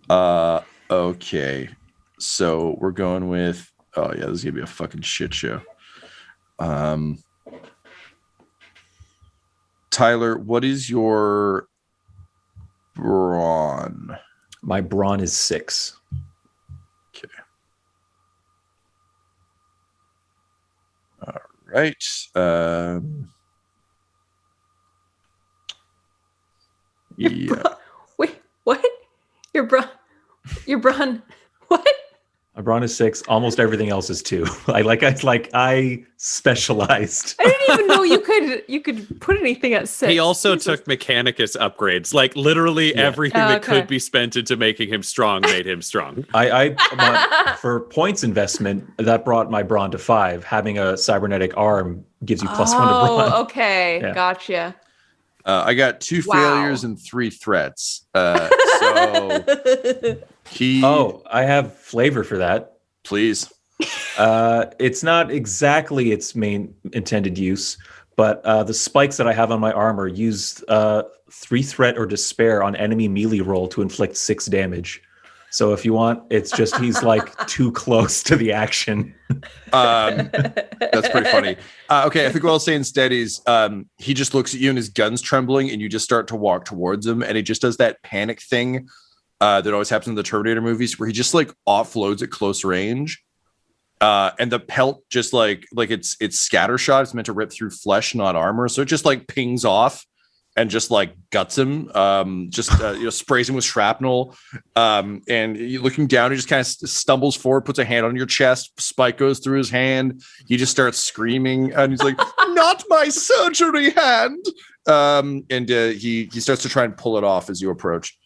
Okay, so we're going with, oh yeah, this is gonna be a fucking shit show. Tyler, what is your brawn? My brawn is 6. Okay. All right. Yeah. Wait, what? Your brawn, what? My brawn is 6. Almost everything else is 2. I specialized. I didn't even know you could put anything at 6. He also took Mechanicus upgrades. Like literally everything that okay. could be spent into making him strong made him strong. For points investment, that brought my brawn to 5. Having a cybernetic arm gives you +1 to brawn. Oh, okay. Yeah. Gotcha. I got 2 Wow. failures and 3 threats. So he. Oh, I have flavor for that. Please. It's not exactly its main intended use, but the spikes that I have on my armor use 3 threat or despair on enemy melee roll to inflict 6 damage. So if you want, it's just he's like too close to the action. That's pretty funny. Okay, I think what I'll say instead is he just looks at you and his gun's trembling, and you just start to walk towards him, and he just does that panic thing that always happens in the Terminator movies, where he just like offloads at close range, and the pelt just like it's scattershot. It's meant to rip through flesh, not armor, so it just like pings off and just like guts him, sprays him with shrapnel. And you looking down, he just kind of stumbles forward, puts a hand on your chest. Spike goes through his hand. He just starts screaming, and he's like, "Not my surgery hand!" He starts to try and pull it off as you approach.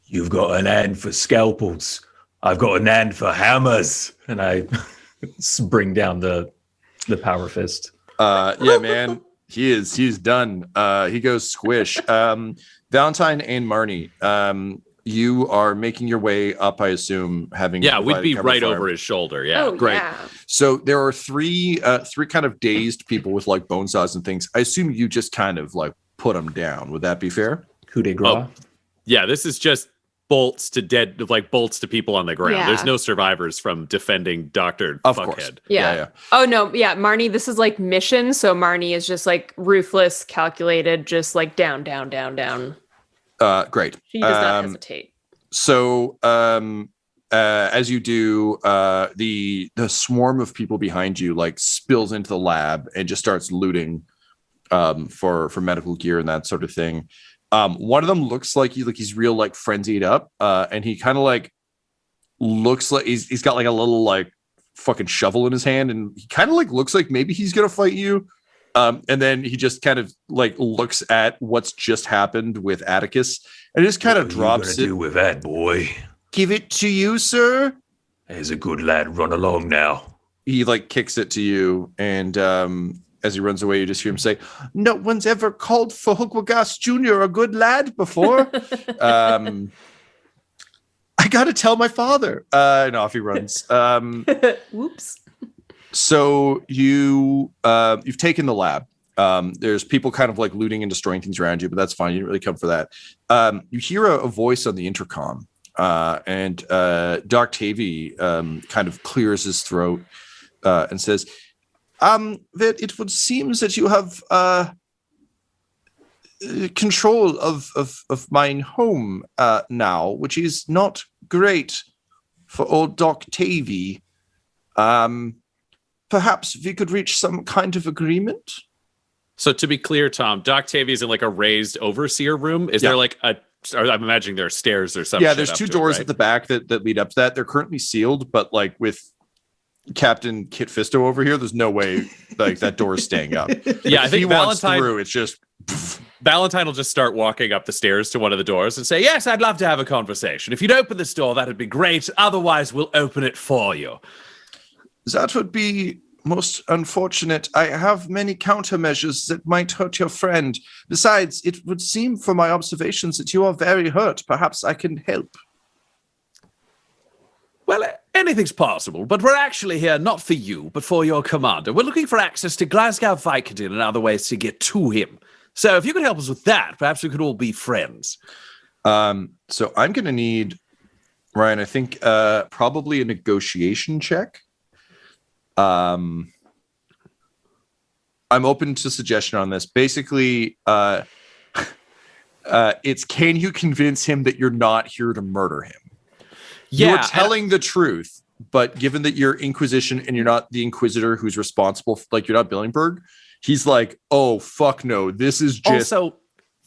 You've got an hand for scalpels. I've got an hand for hammers. And I bring down the power fist. Yeah, man. He's done. He goes squish. Valentyne and Marni, you are making your way up, I assume, having we'd be right over his shoulder. Yeah. Oh, Great. yeah. So there are three kind of dazed people with like bone saws and things. I assume you just kind of like put them down. Would that be fair? Coup de grace. Oh, yeah, this is just bolts to people on the ground. Yeah. There's no survivors from defending Dr. Of Fuckhead. course. Yeah. Oh no, yeah, Marni, this is like mission, so Marni is just like ruthless, calculated, just like down. Great. She does not hesitate. So as you do, the swarm of people behind you like spills into the lab and just starts looting for medical gear and that sort of thing. One of them looks like he's real like frenzied up, and he kind of like looks like he's got like a little like fucking shovel in his hand, and he kind of like looks like maybe he's gonna fight you. And then he just kind of like looks at what's just happened with Attikus and just kind of drops it. Do with that, boy? Give it to you, sir. He's a good lad. Run along now. He like kicks it to you, and as he runs away, you just hear him say, "No one's ever called for Hugwagas Jr. a good lad before." I got to tell my father. And off he runs. Whoops. So you've taken the lab. There's people kind of like looting and destroying things around you, but that's fine. You didn't really come for that. You hear a voice on the intercom, and Doc Tavy kind of clears his throat and says, that it would seem that you have control of mine home now, which is not great for old Doc Tavy. Perhaps we could reach some kind of agreement. So to be clear, Tom, Doc Tavy's in like a raised overseer room. Is there like I'm imagining there are stairs or something. Yeah, there's 2 doors at the back that lead up to that. They're currently sealed, but like with Captain Kit Fisto over here, there's no way like that door is staying up. Yeah, I think he wants through. It's just Valentyne will just start walking up the stairs to one of the doors and say, "Yes, I'd love to have a conversation. If you'd open this door, that'd be great. Otherwise, we'll open it for you." That would be most unfortunate. I have many countermeasures that might hurt your friend. Besides, it would seem from my observations that you are very hurt. Perhaps I can help. Well, anything's possible, but we're actually here not for you, but for your commander. We're looking for access to Glasgow Vicodin and other ways to get to him. So if you could help us with that, perhaps we could all be friends. So I'm going to need, Ryan, I think probably a negotiation check. I'm open to suggestion on this. Basically, it's can you convince him that you're not here to murder him? Yeah, you're telling the truth, but given that you're Inquisition and you're not the Inquisitor who's responsible, like you're not Billingberg, he's like, oh, fuck no, this is just... Also,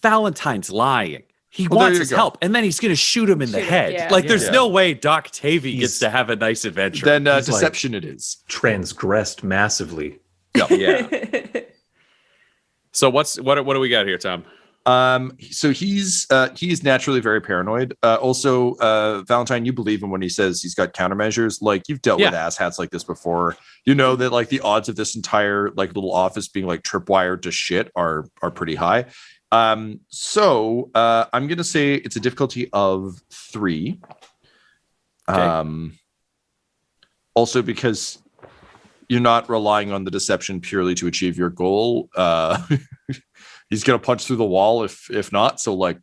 Valentyne's lying. He wants his help, and then he's going to shoot him in the head. Yeah. Like, there's no way Doc Tavy gets to have a nice adventure. Then deception it is. Transgressed massively. Yeah. So what do we got here, Tom? So he's naturally very paranoid. Also, Valentyne, you believe him when he says he's got countermeasures. Like, you've dealt with asshats like this before. You know that like the odds of this entire like little office being like tripwired to shit are pretty high. So I'm gonna say it's a difficulty of 3. Okay. Also because you're not relying on the deception purely to achieve your goal. He's gonna punch through the wall if not. So like,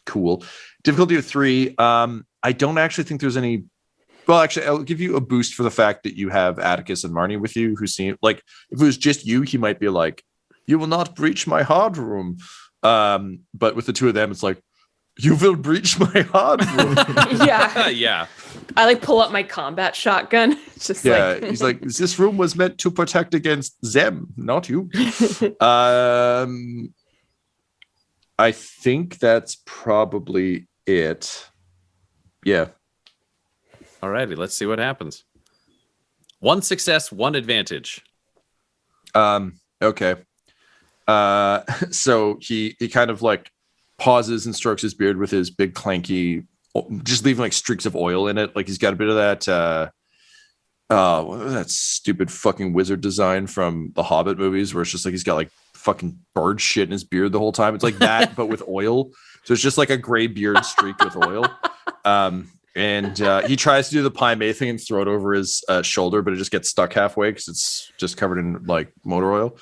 cool. Difficulty of 3. I don't actually think there's any. Well, actually, I'll give you a boost for the fact that you have Attikus and Marni with you, who seem like if it was just you, he might be like, "You will not breach my hard room." But with the two of them, it's like, "You will breach my hard room." Yeah. Yeah. I like pull up my combat shotgun. It's just like He's like, "This room was meant to protect against them, not you." I think that's probably it. Yeah. Alrighty, let's see what happens. 1 success, 1 advantage. Okay. So he kind of like pauses and strokes his beard with his big clanky, just leaving like streaks of oil in it. Like he's got a bit of that what was that stupid fucking wizard design from the Hobbit movies where it's just like he's got like fucking bird shit in his beard the whole time. It's like that, but with oil. So it's just like a gray beard streaked with oil. And he tries to do the Pai Mei thing and throw it over his shoulder, but it just gets stuck halfway because it's just covered in like motor oil.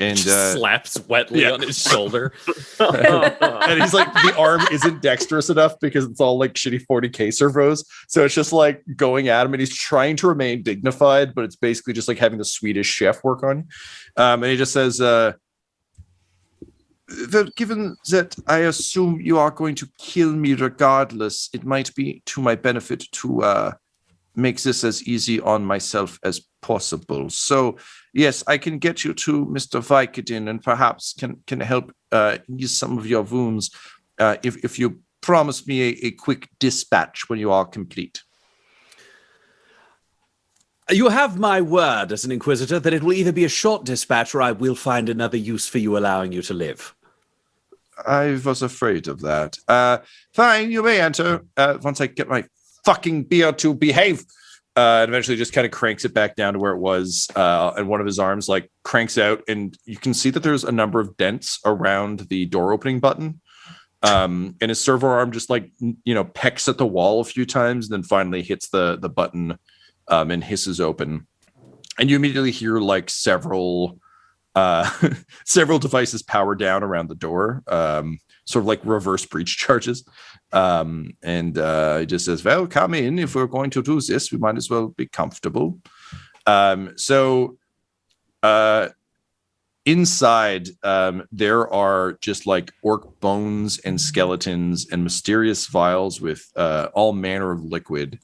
And slaps wetly on his shoulder. And he's like, the arm isn't dexterous enough because it's all like shitty 40k servos. So it's just like going at him and he's trying to remain dignified, but it's basically just like having the Swedish chef work on you. And he just says, given that I assume you are going to kill me regardless, it might be to my benefit to make this as easy on myself as possible. So, yes, I can get you to Mr. Vicodin and perhaps can help ease some of your wounds if you promise me a quick dispatch when you are complete. You have my word as an Inquisitor that it will either be a short dispatch or I will find another use for you, allowing you to live. I was afraid of that. Fine, you may enter once I get my fucking beer to behave. And eventually just kind of cranks it back down to where it was. And one of his arms like cranks out and you can see that there's a number of dents around the door opening button. And his servo arm just like, pecks at the wall a few times and then finally hits the button and hisses open. And you immediately hear like several devices power down around the door, sort of like reverse breach charges. And he just says, well, come in. If we're going to do this, we might as well be comfortable. So inside, there are just like orc bones and skeletons and mysterious vials with all manner of liquid.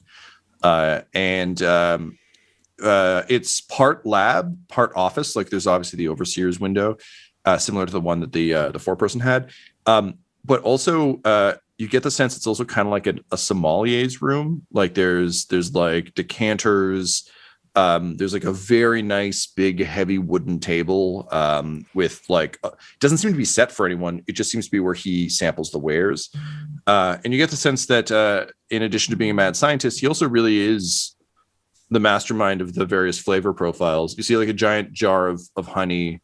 And it's part lab, part office. Like there's obviously the overseer's window, similar to the one that the 4-person had. But also, you get the sense it's also kind of like a sommelier's room. Like there's like decanters. There's like a very nice, big, heavy wooden table with like, it doesn't seem to be set for anyone. It just seems to be where he samples the wares. And you get the sense that in addition to being a mad scientist, he also really is the mastermind of the various flavor profiles. You see like a giant jar of honey,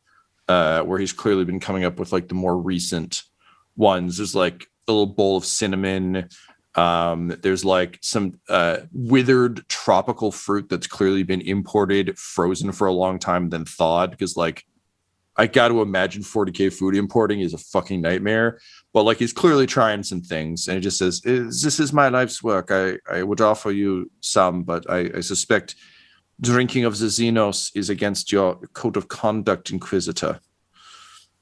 where he's clearly been coming up with like the more recent ones. There's like a little bowl of cinnamon. There's like some withered tropical fruit that's clearly been imported, frozen for a long time, then thawed, because like I got to imagine 40K food importing is a fucking nightmare. But like he's clearly trying some things, and he just says, "This is my life's work. I would offer you some, but I suspect drinking of the Xenos is against your code of conduct, Inquisitor."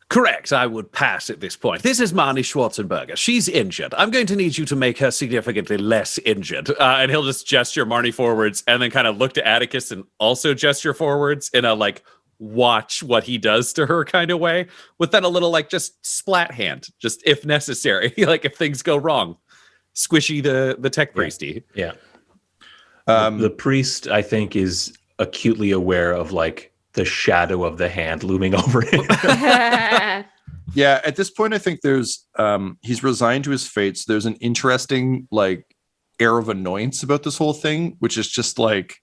Correct. I would pass at this point. This is Marni Schwartzenberger. She's injured. I'm going to need you to make her significantly less injured. And he'll just gesture Marni forwards and then kind of look to Attikus and also gesture forwards in a like, watch what he does to her kind of way, with then a little like just splat hand, just if necessary, like if things go wrong, squishy the tech priesty. Yeah. The priest, I think, is acutely aware of like the shadow of the hand looming over him. Yeah, at this point I think there's he's resigned to his fate, so there's an interesting like air of annoyance about this whole thing, which is just like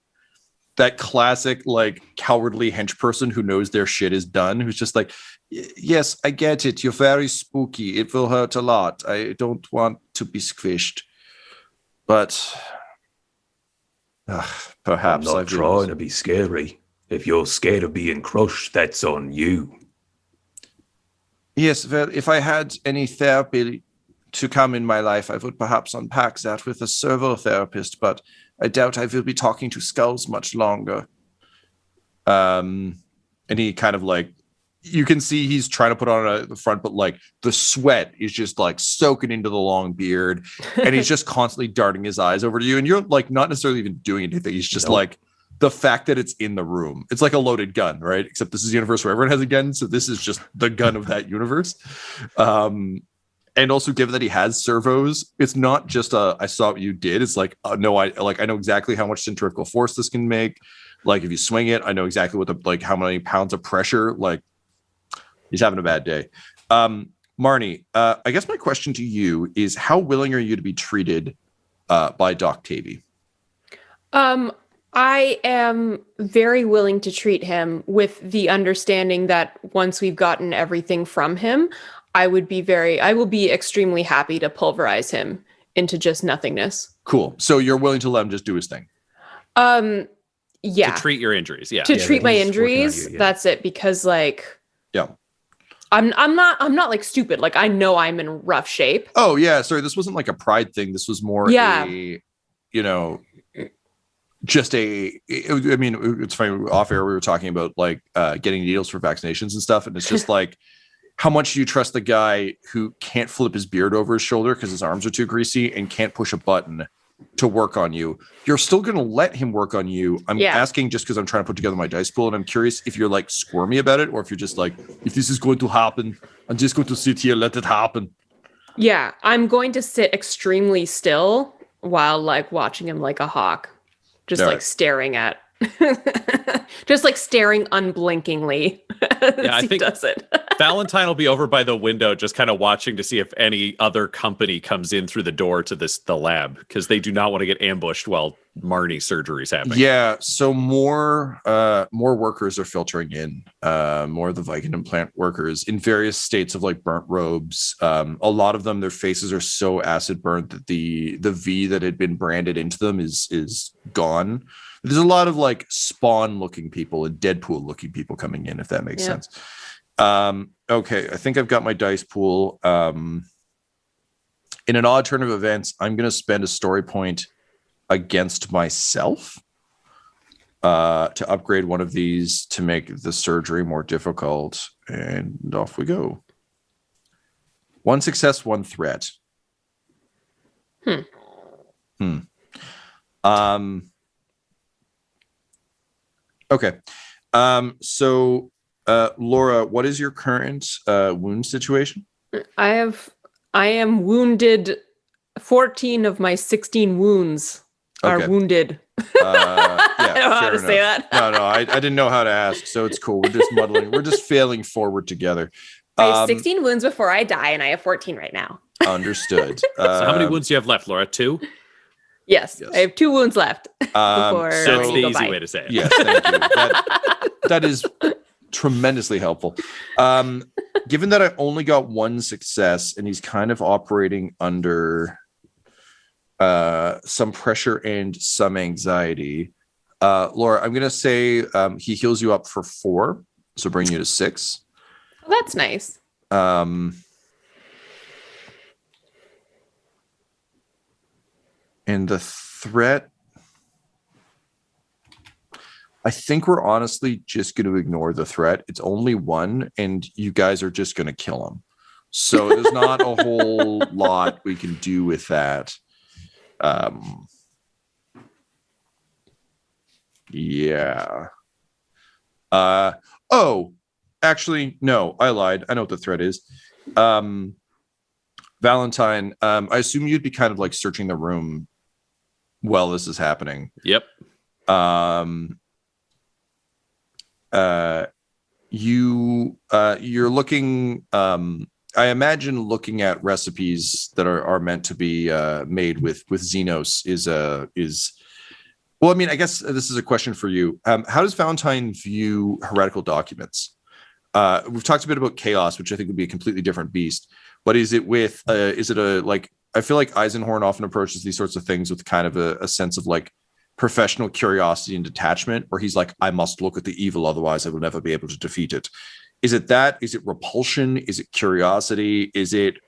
that classic like cowardly hench person who knows their shit is done, who's just like, yes, I get it, you're very spooky, it will hurt a lot, I don't want to be squished, but perhaps I'm not trying to be scary. If you're scared of being crushed, that's on you. Yes, well, if I had any therapy to come in my life, I would perhaps unpack that with a servo therapist, but I doubt I will be talking to skulls much longer. And he kind of like, you can see he's trying to put on the front, but like the sweat is just like soaking into the long beard, and he's just constantly darting his eyes over to you, and you're like not necessarily even doing anything. He's just like, the fact that it's in the room, it's like a loaded gun, right? Except this is a universe where everyone has a gun, so this is just the gun of that universe. And also, given that he has servos, it's not just I saw what you did. It's like, no, I know exactly how much centrifugal force this can make. Like if you swing it, I know exactly what how many pounds of pressure. Like he's having a bad day. Marni, I guess my question to you is, how willing are you to be treated by Doc Tavy? I am very willing to treat him with the understanding that once we've gotten everything from him, I will be extremely happy to pulverize him into just nothingness. Cool. So you're willing to let him just do his thing? Yeah. To treat your injuries, yeah. To treat my injuries, that's it. Because like, yeah, I'm not like stupid. Like I know I'm in rough shape. Oh yeah, sorry. This wasn't like a pride thing. This was more just I mean, it's funny, off air we were talking about like getting needles for vaccinations and stuff, and it's just like, how much do you trust the guy who can't flip his beard over his shoulder because his arms are too greasy and can't push a button to work on you? You're still going to let him work on you. I'm asking just because I'm trying to put together my dice pool, and I'm curious if you're like squirmy about it, or if you're just like, if this is going to happen, I'm just going to sit here, let it happen. Yeah, I'm going to sit extremely still while like watching him like a hawk. Just like staring at, just like staring unblinkingly. Yeah, I think does it. Valentyne will be over by the window, just kind of watching to see if any other company comes in through the door to the lab, because they do not want to get ambushed while Marni surgery is happening. Yeah, so more workers are filtering in, more of the Viking implant workers in various states of like burnt robes. A lot of them, their faces are so acid burnt that the V that had been branded into them is gone. There's a lot of like Spawn looking people and Deadpool looking people coming in, if that makes sense. Okay, I think I've got my dice pool. In an odd turn of events, I'm going to spend a story point against myself to upgrade one of these to make the surgery more difficult. And off we go. 1 success, 1 threat. Okay. So Laura, what is your current wound situation? I am wounded. 14 of my 16 wounds are wounded. I don't know how to say that. No, I didn't know how to ask, so it's cool. We're just muddling. We're just failing forward together. I have 16 wounds before I die, and I have 14 right now. Understood. So how many wounds do you have left, Laura? 2? Yes, I have 2 wounds left before That's the you go easy by. way to say it. Yes, thank you. That is tremendously helpful. Given that I only got 1 success and he's kind of operating under some pressure and some anxiety, Laura, I'm going to say he heals you up for 4, so bring you to 6. Well, that's nice. And the threat, I think we're honestly just going to ignore the threat. It's only 1, and you guys are just going to kill him. So there's not a whole lot we can do with that. Yeah. Oh, actually, no, I lied. I know what the threat is. Valentyne, I assume you'd be kind of like searching the room while this is happening. Yep. You're looking, I imagine looking at recipes that are meant to be made with Xenos is well, I mean, I guess this is a question for you. How does Valentyne view heretical documents? We've talked a bit about chaos, which I think would be a completely different beast. But is it with is it a like, I feel like Eisenhorn often approaches these sorts of things with kind of a sense of like professional curiosity and detachment, where he's like, I must look at the evil, otherwise I will never be able to defeat it. Is it that? Is it repulsion? Is it curiosity? Is it,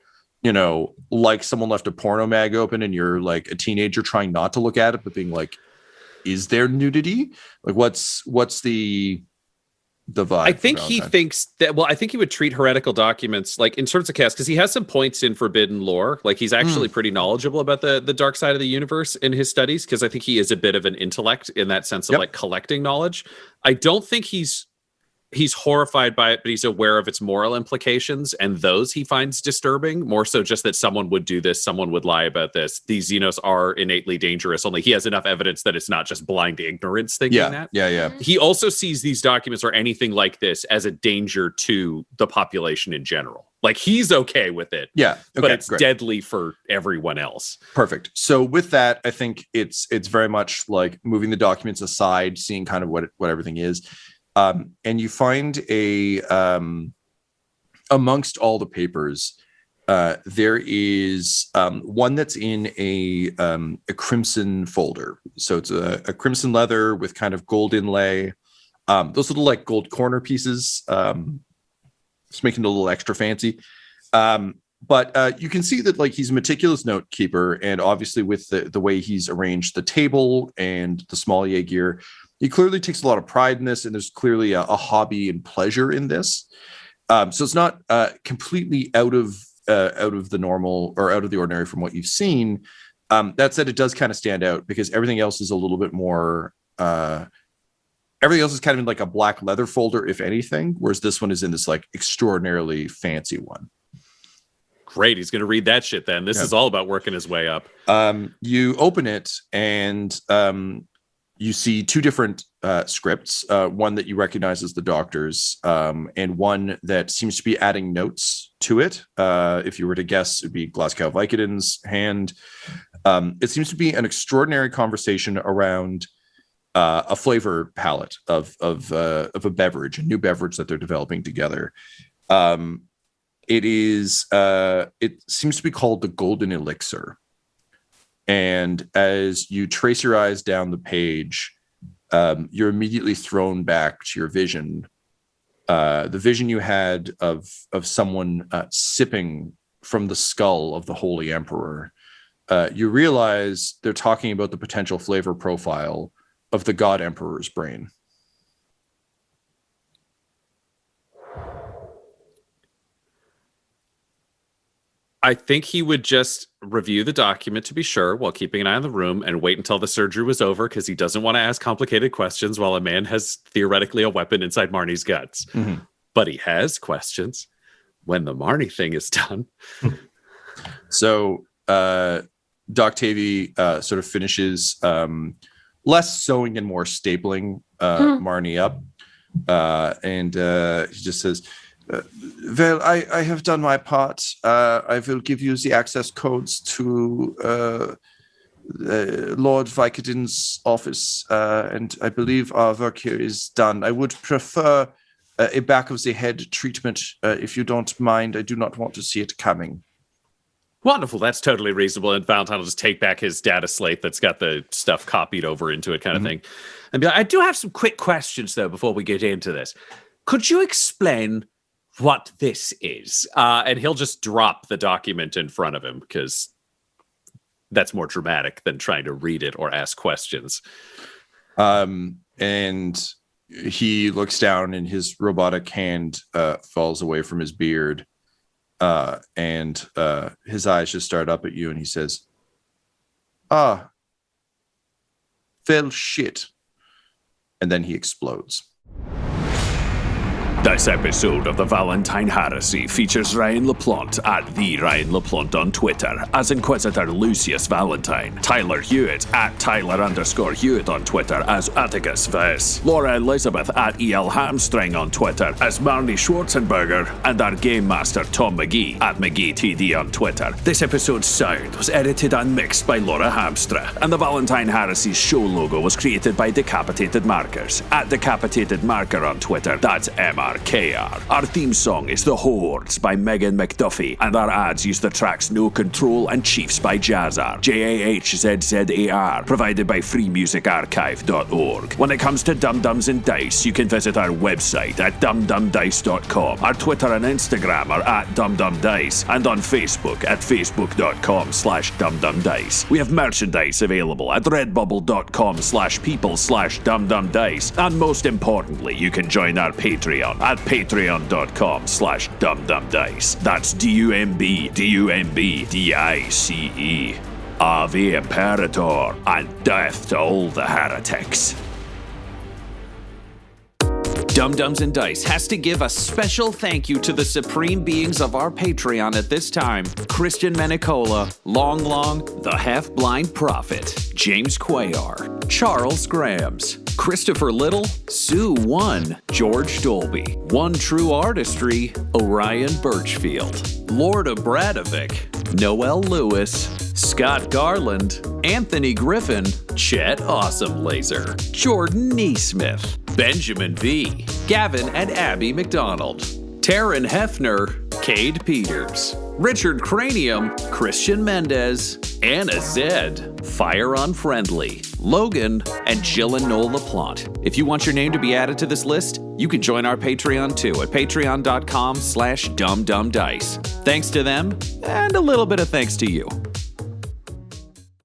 you know, like someone left a porno mag open and you're like a teenager trying not to look at it, but being like, is there nudity? Like what's the vibe? I think he thinks that, well, I think he would treat heretical documents like in terms of chaos, because he has some points in forbidden lore. Like he's actually pretty knowledgeable about the dark side of the universe in his studies, because I think he is a bit of an intellect in that sense of like collecting knowledge. I don't think he's horrified by it, but he's aware of its moral implications, and those he finds disturbing, more so just that someone would do this, someone would lie about this. These Xenos are innately dangerous, only he has enough evidence that it's not just blind ignorance thinking that. Yeah. He also sees these documents or anything like this as a danger to the population in general. Like he's okay with it. Yeah. Okay, but it's deadly for everyone else. Perfect. So with that, I think it's very much like moving the documents aside, seeing kind of what everything is. And you find amongst all the papers, there is one that's in a crimson folder. So it's a crimson leather with kind of gold inlay. Those little like gold corner pieces, just making it a little extra fancy. But you can see that like he's a meticulous note keeper, and obviously with the way he's arranged the table and the sommelier gear, he clearly takes a lot of pride in this, and there's clearly a hobby and pleasure in this. So it's not completely out of the normal or out of the ordinary from what you've seen. That said, it does kind of stand out because everything else is a little bit more. Everything else is kind of in like a black leather folder, if anything, whereas this one is in this like extraordinarily fancy one. Great, he's going to read that shit then. This is all about working his way up. You open it and you see 2 different scripts, one that you recognize as the doctor's, and one that seems to be adding notes to it. If you were to guess, it'd be Glasgow Vicodin's hand. It seems to be an extraordinary conversation around a flavor palette of a beverage, a new beverage that they're developing together. It seems to be called the Golden Elixir. And as you trace your eyes down the page, you're immediately thrown back to your vision. The vision you had of someone sipping from the skull of the Holy Emperor. You realize they're talking about the potential flavor profile of the God Emperor's brain. I think he would just review the document to be sure while keeping an eye on the room and wait until the surgery was over, because he doesn't want to ask complicated questions while a man has theoretically a weapon inside Marni's guts. Mm-hmm. But he has questions when the Marni thing is done. So Doc Tavy sort of finishes less sewing and more stapling Marni up. And he just says, well, I have done my part. I will give you the access codes to Lord Vicodin's office, and I believe our work here is done. I would prefer a back of the head treatment, if you don't mind. I do not want to see it coming. Wonderful. That's totally reasonable. And Valentyne will just take back his data slate that's got the stuff copied over into it kind of thing. And be like, I do have some quick questions, though, before we get into this. Could you explain what this is? And he'll just drop the document in front of him because that's more dramatic than trying to read it or ask questions. And he looks down and his robotic hand falls away from his beard. And his eyes just start up at you and he says, well, shit. And then he explodes. This episode of the Valentyne Heresy features Ryan LaPlante at the Ryan LaPlante on Twitter as Inquisitor Lucius Valentyne, Tyler Hewitt at Tyler_Hewitt on Twitter as Attikus Vis, Laura Elizabeth at EL Hamstring on Twitter as Marni Schwartzenberger, and our Game Master Tom McGee at McGeeTD on Twitter. This episode's sound was edited and mixed by Laura Hamstra, and the Valentyne Heresy's show logo was created by Decapitated Markers at Decapitated Marker on Twitter. That's MRKR. Our theme song is The Hordes by Megan McDuffie, and our ads use the tracks No Control and Chiefs by Jazzar, JAHZZAR, provided by freemusicarchive.org. When it comes to Dum-Dums and Dice, you can visit our website at dumdumdice.com. Our Twitter and Instagram are at dumdumdice, and on Facebook at facebook.com/dumdumdice. We have merchandise available at redbubble.com/people/dumdumdice, and most importantly, you can join our Patreon at patreon.com/dumdumdice. That's DUMBDICE. Ave Imperator, and death to all the heretics. Dum-Dums and Dice has to give a special thank you to the supreme beings of our Patreon at this time: Christian Menicola, Long, the Half-Blind Prophet, James Cuellar, Charles Grams, Christopher Little, Sue One, George Dolby, One True Artistry, Orion Birchfield, Lord of Bradovic, Noel Lewis, Scott Garland, Anthony Griffin, Chet Awesome Laser, Jordan Neesmith, Benjamin V, Gavin and Abby McDonald, Taryn Hefner, Cade Peters, Richard Cranium, Christian Mendez, Anna Zed, Fire Unfriendly, Logan, and Jill and Noel LaPlante. If you want your name to be added to this list, you can join our Patreon too at patreon.com/dumdumdice. Thanks to them, and a little bit of thanks to you.